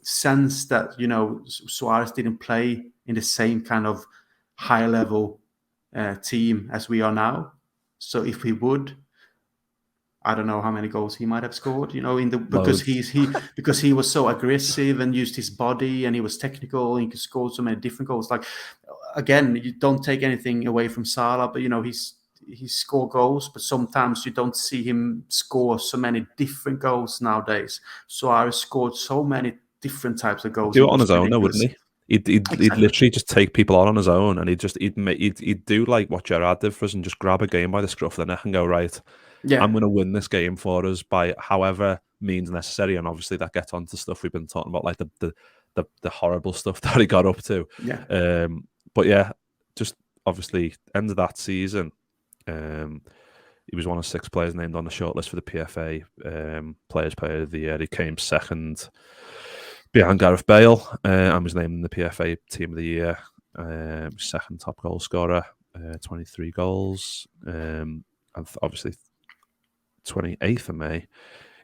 sense that, Suarez didn't play in the same kind of high level team as we are now. So if he would, I don't know how many goals he might have scored, because he was so aggressive and used his body and he was technical and he could score so many different goals. Like, again, you don't take anything away from Salah, but he scored goals, but sometimes you don't see him score so many different goals nowadays. Suarez scored so many different types of goals. Do it on his own, though, wouldn't he? He'd literally just take people on his own, and he'd do like what Gerrard did for us and just grab a game by the scruff of the neck and go, right, I'm going to win this game for us by however means necessary. And obviously that gets onto stuff we've been talking about, like the horrible stuff that he got up to. Yeah. But yeah, just obviously end of that season, he was one of 6 players named on the shortlist for the PFA Players Player of the Year. He came 2nd behind Gareth Bale and was named in the PFA Team of the Year. 2nd top goal scorer, 23 goals. And obviously 28th of May, he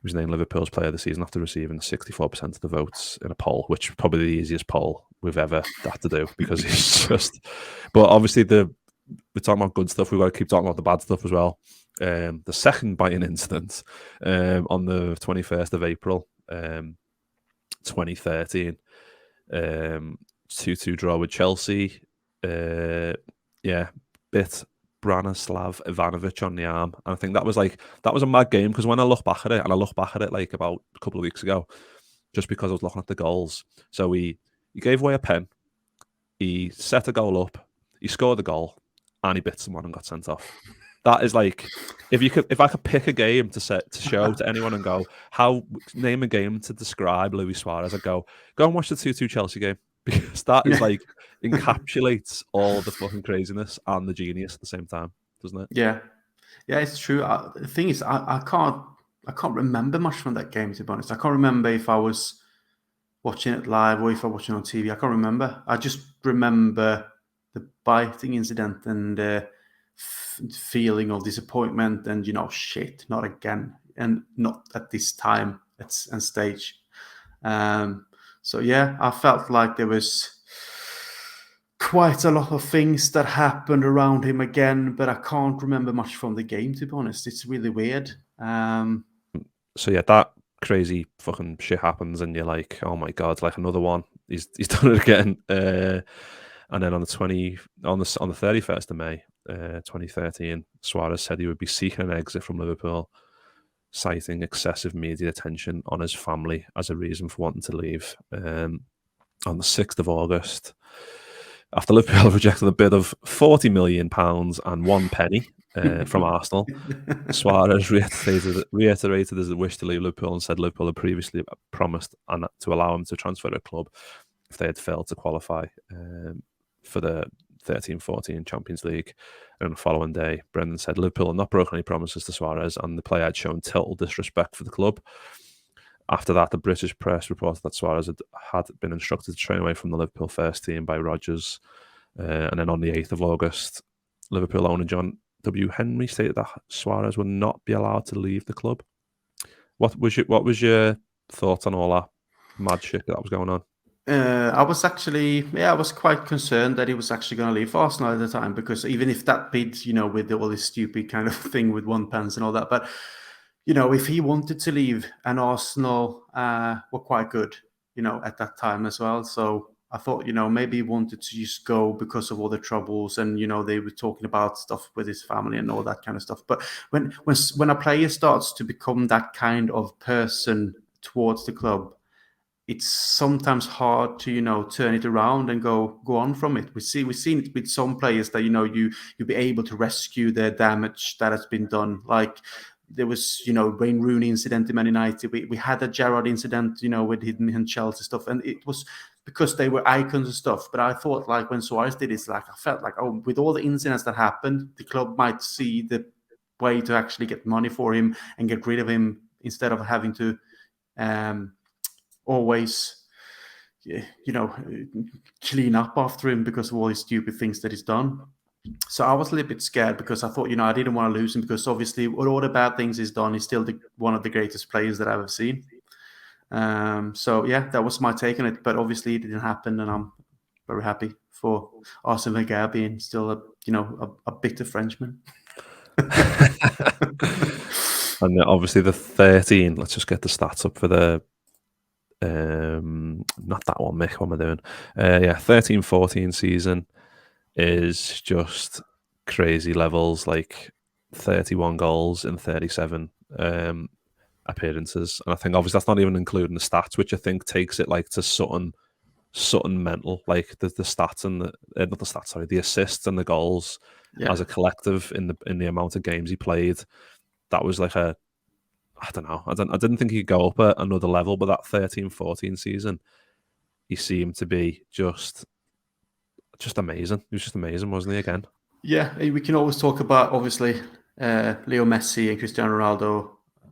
was named Liverpool's Player of the Season after receiving 64% of the votes in a poll, which is probably the easiest poll we've ever had to do, because it's just... But obviously we're talking about good stuff. We've got to keep talking about the bad stuff as well. The second biting incident on the 21st of April, 2013, 2-2 draw with Chelsea. Bit Branislav Ivanovic on the arm. And I think that was a mad game, because when I look back at it, and I look back at it like about a couple of weeks ago, just because I was looking at the goals. So he gave away a pen, he set a goal up, he scored a goal, and he bit someone and got sent off. That is like, if I could pick a game to show to anyone and go, name a game to describe Luis Suarez, I'd go and watch the 2-2 Chelsea game, because that is like encapsulates all the fucking craziness and the genius at the same time, doesn't it? Yeah, it's true. The thing is, I can't remember much from that game, to be honest. I can't remember if I was watching it live or if I was watching it on TV. I can't remember. I just remember the biting incident and the feeling of disappointment and, shit, not again, and not at this time and stage. So yeah, I felt like there was quite a lot of things that happened around him again, but I can't remember much from the game, to be honest. It's really weird. So yeah, that crazy fucking shit happens, and you're like, oh my god, like another one. He's done it again. And then on the 31st of May, 2013, Suarez said he would be seeking an exit from Liverpool, citing excessive media attention on his family as a reason for wanting to leave. On the 6th of August, after Liverpool rejected a bid of £40 million and 1 penny from Arsenal, Suarez reiterated his wish to leave Liverpool and said Liverpool had previously promised to allow him to transfer to a club if they had failed to qualify for the 13-14 Champions League. And on the following day, Brendan said Liverpool had not broken any promises to Suarez, and the player had shown total disrespect for the club. After that, the British press reported that Suarez had been instructed to train away from the Liverpool first team by Rodgers. And then on the 8th of August, Liverpool owner John W. Henry stated that Suarez would not be allowed to leave the club. What was your thoughts on all that mad shit that was going on? I was quite concerned that he was actually going to leave Arsenal at the time, because even if that bid, with all this stupid kind of thing with 1 pence and all that, but if he wanted to leave, and Arsenal were quite good, at that time as well. So I thought, maybe he wanted to just go because of all the troubles, and they were talking about stuff with his family and all that kind of stuff. But when a player starts to become that kind of person towards the club, it's sometimes hard to turn it around and go on from it. We've seen it with some players that you'll be able to rescue the damage that has been done. Like there was Wayne Rooney incident in Man United. We had a Gerrard incident with him and Chelsea stuff, and it was because they were icons and stuff. But I thought, like, when Suarez did it, I felt like, oh, with all the incidents that happened, the club might see the way to actually get money for him and get rid of him, instead of having to always clean up after him because of all these stupid things that he's done. So I was a little bit scared, because I thought, I didn't want to lose him, because obviously with all the bad things he's done, he's still one of the greatest players that I've ever seen. So yeah, that was my take on it, but obviously it didn't happen, and I'm very happy for Arsene Wenger being still a bitter Frenchman. And obviously the 13, let's just get the stats up for the not that one, Mick, what am I doing? 13-14 season is just crazy levels, like 31 goals in 37 appearances. And I think obviously that's not even including the stats, which I think takes it like to something mental, like the stats and the assists and the goals as a collective in the amount of games he played. That was like I don't know. I didn't think he'd go up another level, but that 13-14 season, he seemed to be just amazing. He was just amazing, wasn't he, again? Yeah, we can always talk about, obviously, Leo Messi and Cristiano Ronaldo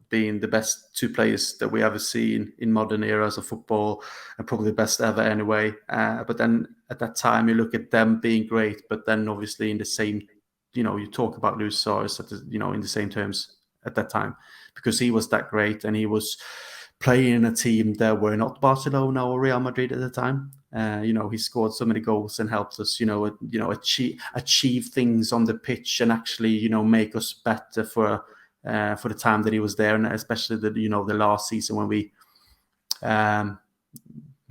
being the best two players that we ever seen in modern eras of football, and probably the best ever anyway. But then at that time, you look at them being great, but then obviously in the same, you talk about Luis Suarez, in the same terms at that time, because he was that great, and he was playing in a team that were not Barcelona or Real Madrid at the time. He scored so many goals and helped us, achieve things on the pitch and actually, make us better for the time that he was there, and especially the last season when we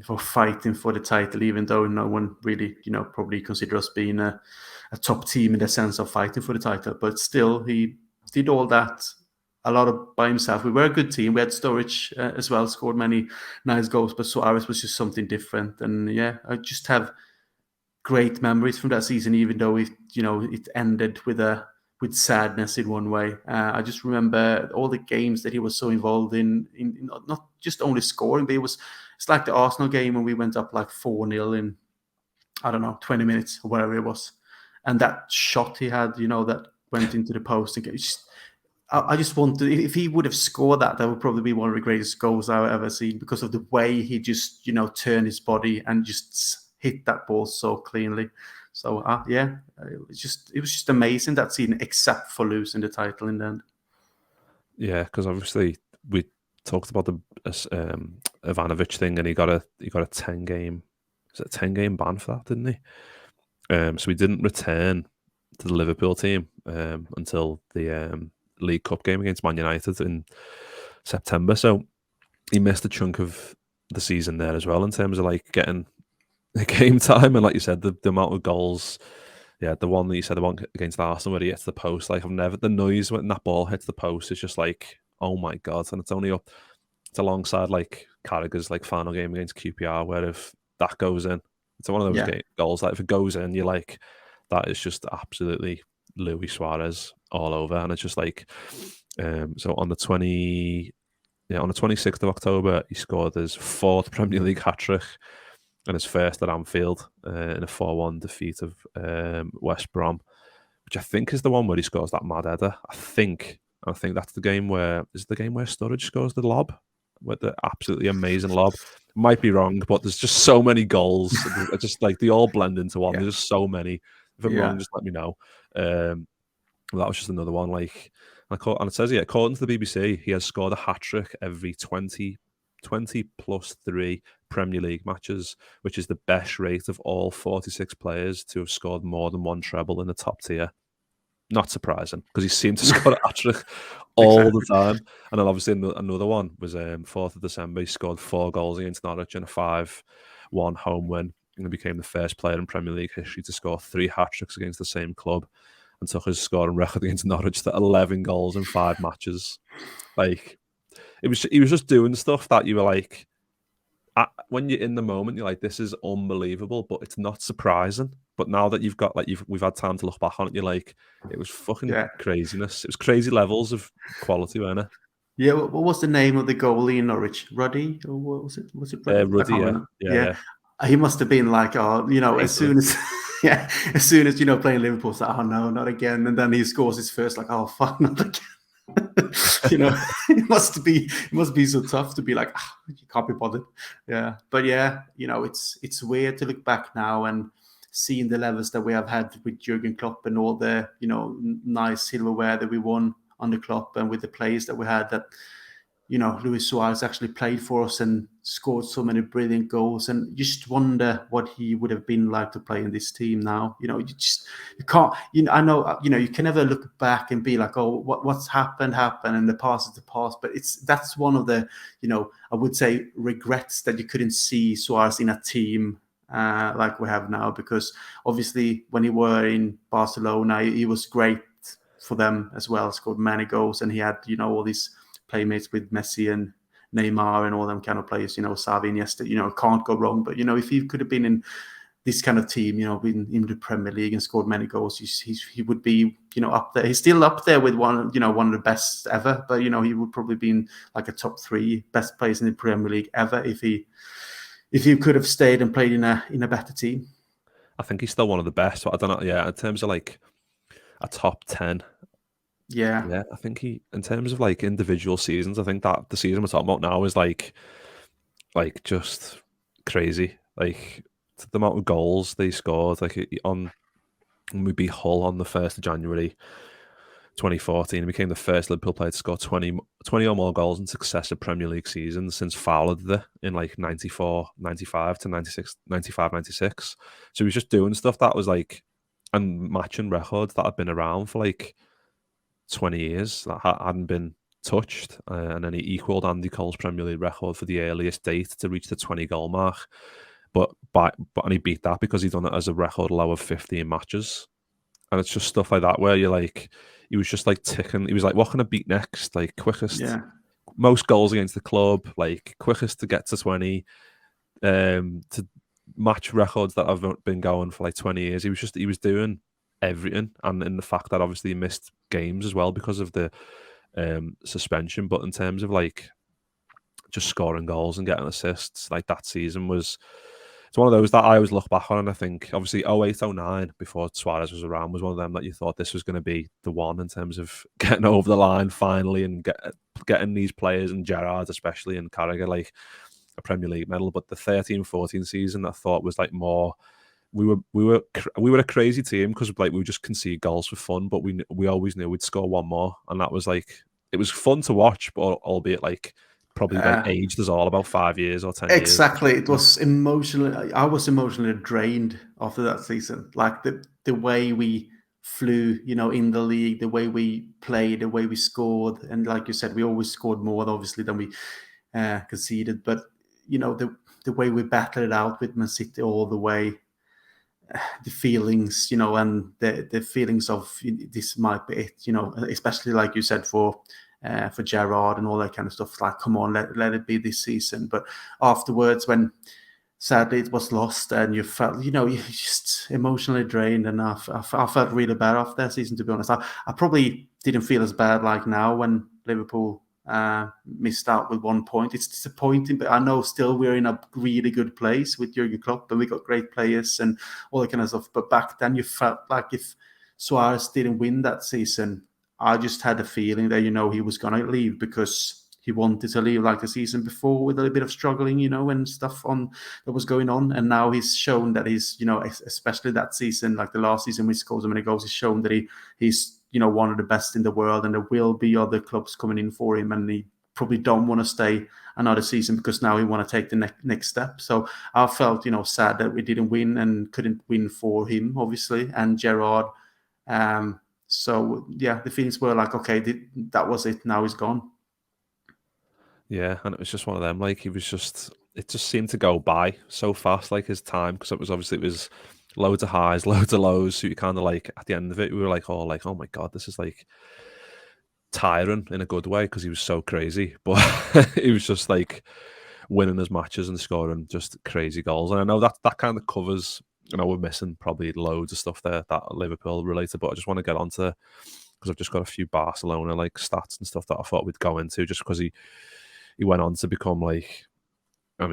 were fighting for the title, even though no one really, probably consider us being a top team in the sense of fighting for the title. But still, he did all that a lot of by himself. We were a good team. We had Sturridge as well, scored many nice goals, but Suarez was just something different. And yeah, I just have great memories from that season, even though it ended with sadness in one way. I just remember all the games that he was so involved in not just only scoring, but it's like the Arsenal game when we went up like 4-0 in, I don't know, 20 minutes or whatever it was. And that shot he had, that went into the post. And I just want to, if he would have scored that would probably be one of the greatest goals I've ever seen, because of the way he just, turned his body and just hit that ball so cleanly. So it was just amazing, that scene, except for losing the title in the end. Yeah, because obviously we talked about the Ivanovic thing, and he got a 10-game ban for that, didn't he? So he didn't return to the Liverpool team until the League Cup game against Man United in September. So he missed a chunk of the season there as well, in terms of like getting the game time. And like you said, the amount of goals. Yeah, the one that you said, the one against Arsenal where he hits the post, like the noise when that ball hits the post is just like, oh my God. And it's alongside like Carragher's like final game against QPR, where if that goes in, it's one of those goals that if it goes in, you're like, that is just absolutely Luis Suarez all over. And it's just like, so on the 26th of October, he scored his 4th Premier League hat-trick and his first at Anfield in a 4-1 defeat of West Brom, which I think is the one where he scores that mad header. I think that's the game where Sturridge scores the lob, with the absolutely amazing lob. Might be wrong, but there's just so many goals. Just like they all blend into one. There's just so many. If I'm wrong, just let me know. That was just another one. Like, and it says here, according to the BBC, he has scored a hat-trick every 20 plus 3 Premier League matches, which is the best rate of all 46 players to have scored more than one treble in the top tier. Not surprising, because he seemed to score a hat-trick all the time. And then obviously another one was 4th of December. He scored 4 goals against Norwich in a 5-1 home win, and he became the first player in Premier League history to score 3 hat-tricks against the same club, and took his scoring record against Norwich to 11 goals in 5 matches. Like, he was just doing stuff that you were like, when you're in the moment, you're like, this is unbelievable, but it's not surprising. But now that we've had time to look back on it, you're like, it was fucking craziness. It was crazy levels of quality, wasn't it? Yeah, what was the name of the goalie in Norwich? Ruddy, or what was it? Was it Ruddy? Ruddy, yeah. He must have been like, as soon as playing Liverpool, it's like, oh no, not again. And then he scores his first, like, oh fuck, not again. It must be so tough to be like, you can't be bothered. Yeah, but it's weird to look back now and seeing the levels that we have had with Jurgen Klopp and all the nice silverware that we won on the club, and with the players that we had, that Luis Suarez actually played for us and scored so many brilliant goals. And you just wonder what he would have been like to play in this team now. You can't. I know. You can never look back and be like, oh, what's happened, and the past is the past. But that's one of the I would say regrets, that you couldn't see Suarez in a team like we have now, because obviously when he were in Barcelona, he was great for them as well. Scored many goals, and he had all these playmates with Messi and Neymar and all them kind of players, Xavi, Iniesta, can't go wrong. But, if he could have been in this kind of team, in the Premier League and scored many goals, he would be, up there. He's still up there with one of the best ever, but, he would probably been like a top 3 best players in the Premier League ever if he could have stayed and played in a better team. I think he's still one of the best, but I don't know. Yeah, in terms of like a top 10, yeah, I think in terms of like individual seasons, I think that the season we're talking about now is like just crazy. Like the amount of goals they scored, like when we beat Hull on the 1st of January 2014, he became the first Liverpool player to score 20 or more goals in successive Premier League seasons since Fowler did it in like 94, 95 to 96, 95, 96. So he was just doing stuff that was like, and matching records that had been around for like 20 years that hadn't been touched. And then he equaled Andy Cole's Premier League record for the earliest date to reach the 20-goal mark. And he beat that because he'd done it as a record low of 15 matches. And it's just stuff like that where you're like, he was just like ticking. He was like, what can I beat next? Like quickest, most goals against the club, like quickest to get to 20, to match records that have been going for like 20 years. He was doing everything. And in the fact that obviously he missed games as well because of the suspension. But in terms of like just scoring goals and getting assists, like that season it's one of those that I always look back on, and I think obviously 08-09, before Suarez was around, was one of them that you thought this was going to be the one in terms of getting over the line finally and getting these players, and Gerrard especially, and Carragher, like a Premier League medal. But the 13-14 season, I thought was like more. We were a crazy team because like we would just concede goals for fun, but we always knew we'd score one more, and that was like, it was fun to watch, but albeit like. Probably like aged us all about 5 years or 10 years. Exactly. It was emotionally. I was emotionally drained after that season. Like the way we flew, in the league, the way we played, the way we scored, and like you said, we always scored more, obviously, than we conceded. But the way we battled it out with Man City all the way, the feelings, and the feelings of this might be it, especially like you said for Gerrard and all that kind of stuff. Like, come on, let it be this season. But afterwards, when sadly it was lost, and you felt, you're just emotionally drained, and I felt really bad after that season, to be honest. I probably didn't feel as bad like now when Liverpool missed out with 1 point. It's disappointing, but I know still we're in a really good place with Jurgen Klopp, and we got great players and all that kind of stuff. But back then, you felt like if Suarez didn't win that season, I just had a feeling that, he was going to leave because he wanted to leave like the season before with a little bit of struggling, and stuff that was going on. And now he's shown that he's, especially that season, like the last season, when he scores so many goals, he's shown that he's one of the best in the world, and there will be other clubs coming in for him, and he probably don't want to stay another season because now he want to take the next step. So I felt, sad that we didn't win and couldn't win for him, obviously, and Gerrard. So, yeah, the feelings were like, okay, that was it. Now he's gone. Yeah, and it was just one of them. Like, it just seemed to go by so fast, like his time, because it was loads of highs, loads of lows. So you kind of like, at the end of it, we were like, oh my God, this is like tiring in a good way because he was so crazy. But he was just like winning his matches and scoring just crazy goals. And I know that kind of covers. We're missing probably loads of stuff there that Liverpool related, but I just want to get onto, because I've just got a few Barcelona like stats and stuff that I thought we'd go into, just because he went on to become like, I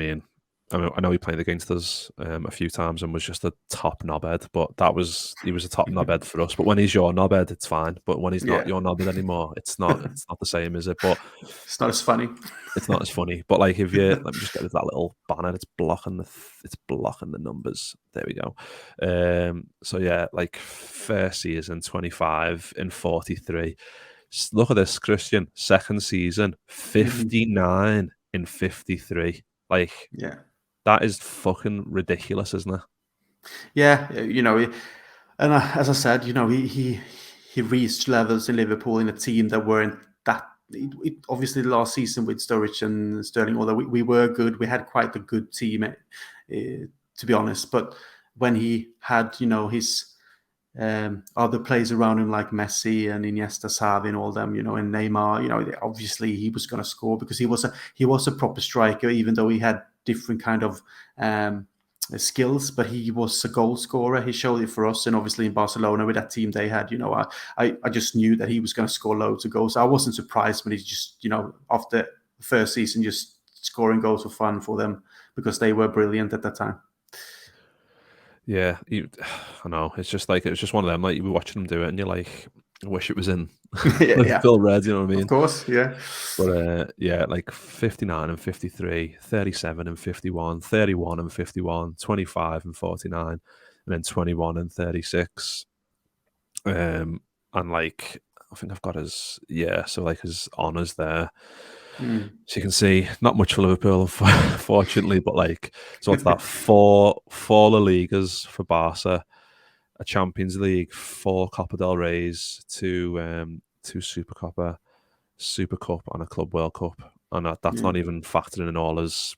know he played against us a few times and was just a top knobhead, but he was a top knobhead for us. But when he's your knobhead, it's fine. But when he's not your knobhead anymore, it's not the same, is it? But it's not as funny. It's not as funny. But like, if you let me just get that little banner, it's blocking the numbers. There we go. So yeah, like first season 25 in 43. Look at this, Kristian. Second season 59 in 53. Like, yeah. That is fucking ridiculous, isn't it? Yeah, and as I said, he reached levels in Liverpool in a team that weren't that. Obviously, last season with Sturridge and Sterling, although we were good, we had quite a good team, to be honest. But when he had, his other players around him like Messi and Iniesta, Xavi, and all them, and Neymar, obviously he was going to score because he was a proper striker, even though he had different kind of skills, but he was a goal scorer. He showed it for us, and obviously in Barcelona with that team they had, I just knew that he was going to score loads of goals. I wasn't surprised when he's just, after the first season, just scoring goals for fun for them because they were brilliant at that time. Yeah, I know. It's just like, it was just one of them. Like, you were watching them do it, and you're like, I wish it was in Phil Red. You know what I mean? Of course, yeah. But yeah, like 59 and 53, 37 and 51, 31 and 51, 25 and 49, and then 21 and 36. And like, I think I've got his so like his honours there. Mm. So you can see not much for Liverpool, fortunately, but like, so what's that? Four La Ligas for Barca, a Champions League, 4 Copa del Reys, 2 Super Copa, Super Cup, and a Club World Cup. And that's not even factoring in all his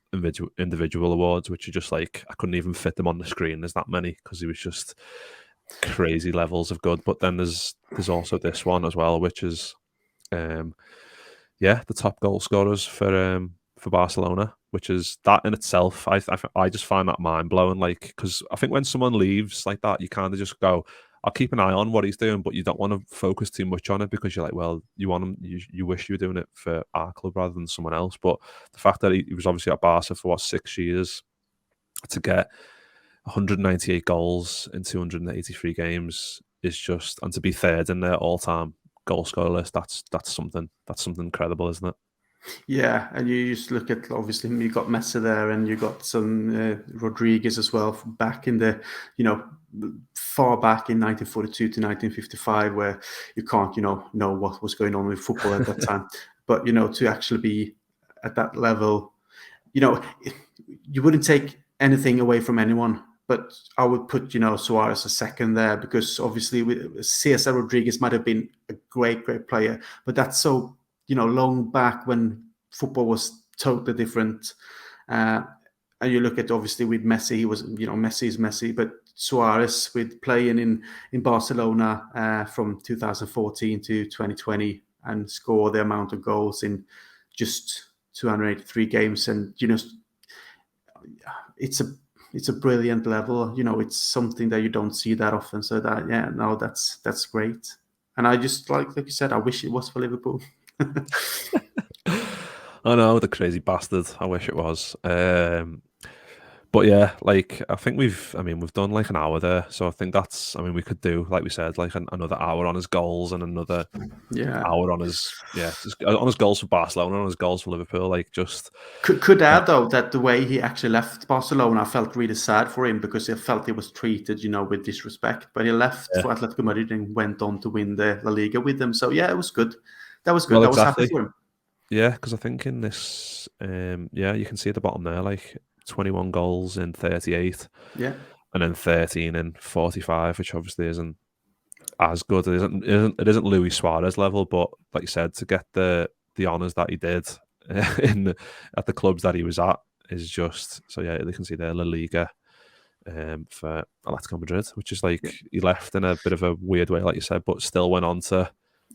individual awards, which are just like, I couldn't even fit them on the screen. There's that many because he was just crazy levels of good. But then there's also this one as well, which is the top goal scorers for Barcelona, which is that in itself. I just find that mind blowing. Like, because I think when someone leaves like that, you kind of just go, I'll keep an eye on what he's doing, but you don't want to focus too much on it because you're like, well, you want him, you wish you were doing it for our club rather than someone else. But the fact that he was obviously at Barca for 6 years, to get 198 goals in 283 games is just, and to be third in their all-time goal scorer list, that's something incredible, isn't it? Yeah, and you just look at, obviously you got Messi there, and you got some Rodriguez as well back in the, far back in 1942 to 1955, where you can't know what was going on with football at that time. But to actually be at that level, you wouldn't take anything away from anyone. But I would put, Suarez a second there, because obviously Cesar Rodriguez might have been a great player, but that's so long back when football was totally different. And you look at, obviously, with Messi, he was, Messi is Messi, but Suarez, with playing in Barcelona from 2014 to 2020 and score the amount of goals in just 283 games, and it's a brilliant level. It's something that you don't see that often. So that's great. And I just like you said, I wish it was for Liverpool. I know, the crazy bastard. I wish it was. But yeah, like, I think we've done like an hour there, so I think we could do, like we said, like another hour on his goals and another hour on his goals for Barcelona, on his goals for Liverpool. Like, just could add though that the way he actually left Barcelona, I felt really sad for him, because I felt he was treated, with disrespect. But he left for Atletico Madrid and went on to win the La Liga with them. So yeah, it was good. That was good. Well, I was happy for him. Yeah, because I think in this, you can see at the bottom there, like 21 goals in 38, and then 13 in 45, which obviously isn't as good. It isn't Luis Suarez level, but like you said, to get the honours that he did at the clubs that he was at is just, so yeah, you can see there La Liga for Atletico Madrid, which is like, he left in a bit of a weird way, like you said, but still went on to.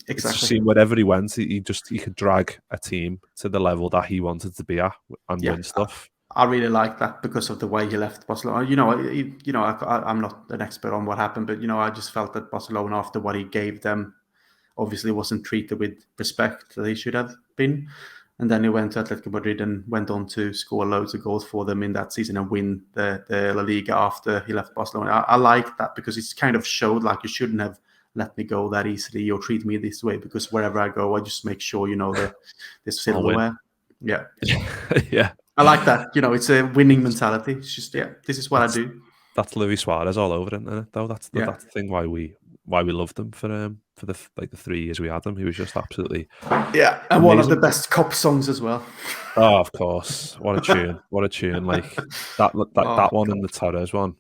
Exactly. It's just seen wherever he went, he could drag a team to the level that he wanted to be at and win stuff. I really like that because of the way he left Barcelona. I'm not an expert on what happened, but I just felt that Barcelona, after what he gave them, obviously wasn't treated with respect that he should have been. And then he went to Atletico Madrid and went on to score loads of goals for them in that season and win the La Liga after he left Barcelona. I like that, because it's kind of showed like, you shouldn't have let me go that easily or treat me this way, because wherever I go, I just make sure there's silverware. Yeah. Yeah. I like that. It's a winning mentality. It's just, this is what I do. That's Luis Suarez all over it, isn't it? Though that's the thing why we loved him for the 3 years we had him. He was just absolutely and amazing. One of the best Cop songs as well. Oh, of course! What a tune! What a tune! Like that one and the Torres one.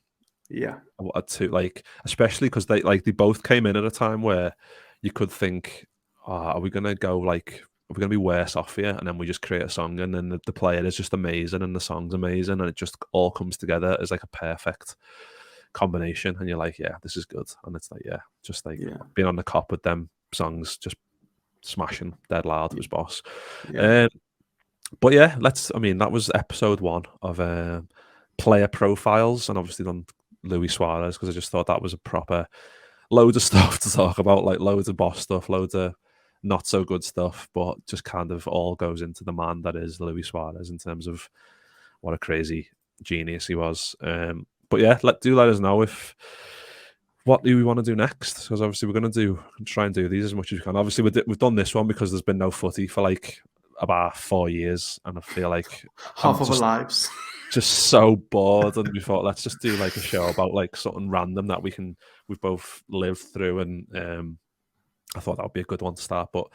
Yeah, like, especially because they both came in at a time where you could think, are we going to be worse off here? And then we just create a song, and then the player is just amazing and the song's amazing, and it just all comes together as like a perfect combination. And you're like, yeah, this is good. And it's like, being on the Cop with them songs, just smashing dead loud. It was boss. But yeah, that was episode 1 of player profiles, and obviously done Luis Suarez, because I just thought that was a proper loads of stuff to talk about, like loads of boss stuff, loads of not so good stuff, but just kind of all goes into the man that is Luis Suarez in terms of what a crazy genius he was. But yeah, let us know what do we want to do next, because obviously we're going to try and do these as much as we can. Obviously we've done this one because there's been no footy for like about 4 years, and I feel like half of our lives. Just so bored, and we thought, let's just do like a show about like something random that we've both lived through and I thought that would be a good one to start. But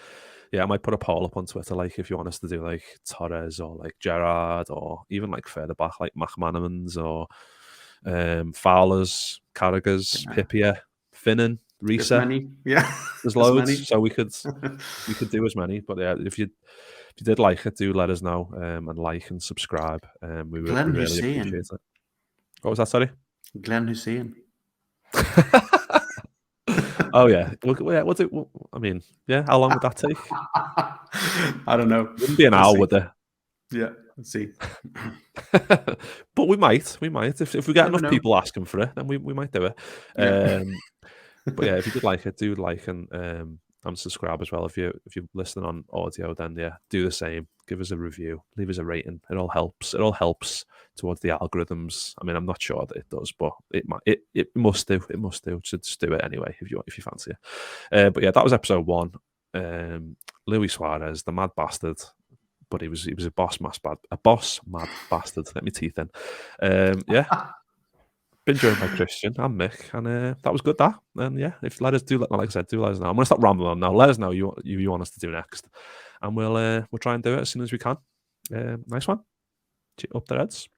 yeah, I might put a poll up on Twitter, like if you want us to do like Torres or like Gerrard or even like further back, like McManamans or Fowlers, Carragher's, Hippier, Finnan, There's Risa. many. Yeah. There's There's loads, many. so we could do as many. But yeah, if you did like it, do let us know and like and subscribe. We Glenn really Hussein. appreciate it. What was that? Sorry. Glenn Hussein. Oh yeah, we'll do. I mean, yeah. How long would that take? I don't know. Wouldn't be an hour, would it? Yeah, let's see. But we might. If we get enough know. people asking for it, then we might do it. Yeah. But yeah, if you did like it, do like and subscribe as well. If you're listening on audio, then yeah, do the same. Give us a review, leave us a rating. It all helps. It all helps towards the algorithms. I mean, I'm not sure that it does, but it must do. It must do. So just do it anyway if you fancy it. But yeah, that was episode 1. Luis Suarez, the mad bastard. But he was a boss mad bastard. Let me teeth in. Yeah. Been joined by Kristian and Mick, and that was good. And yeah, if let us like I said, do let us know. I'm gonna stop rambling on now. Let us know you want us to do next, and we'll try and do it as soon as we can. Nice one. Up the Reds.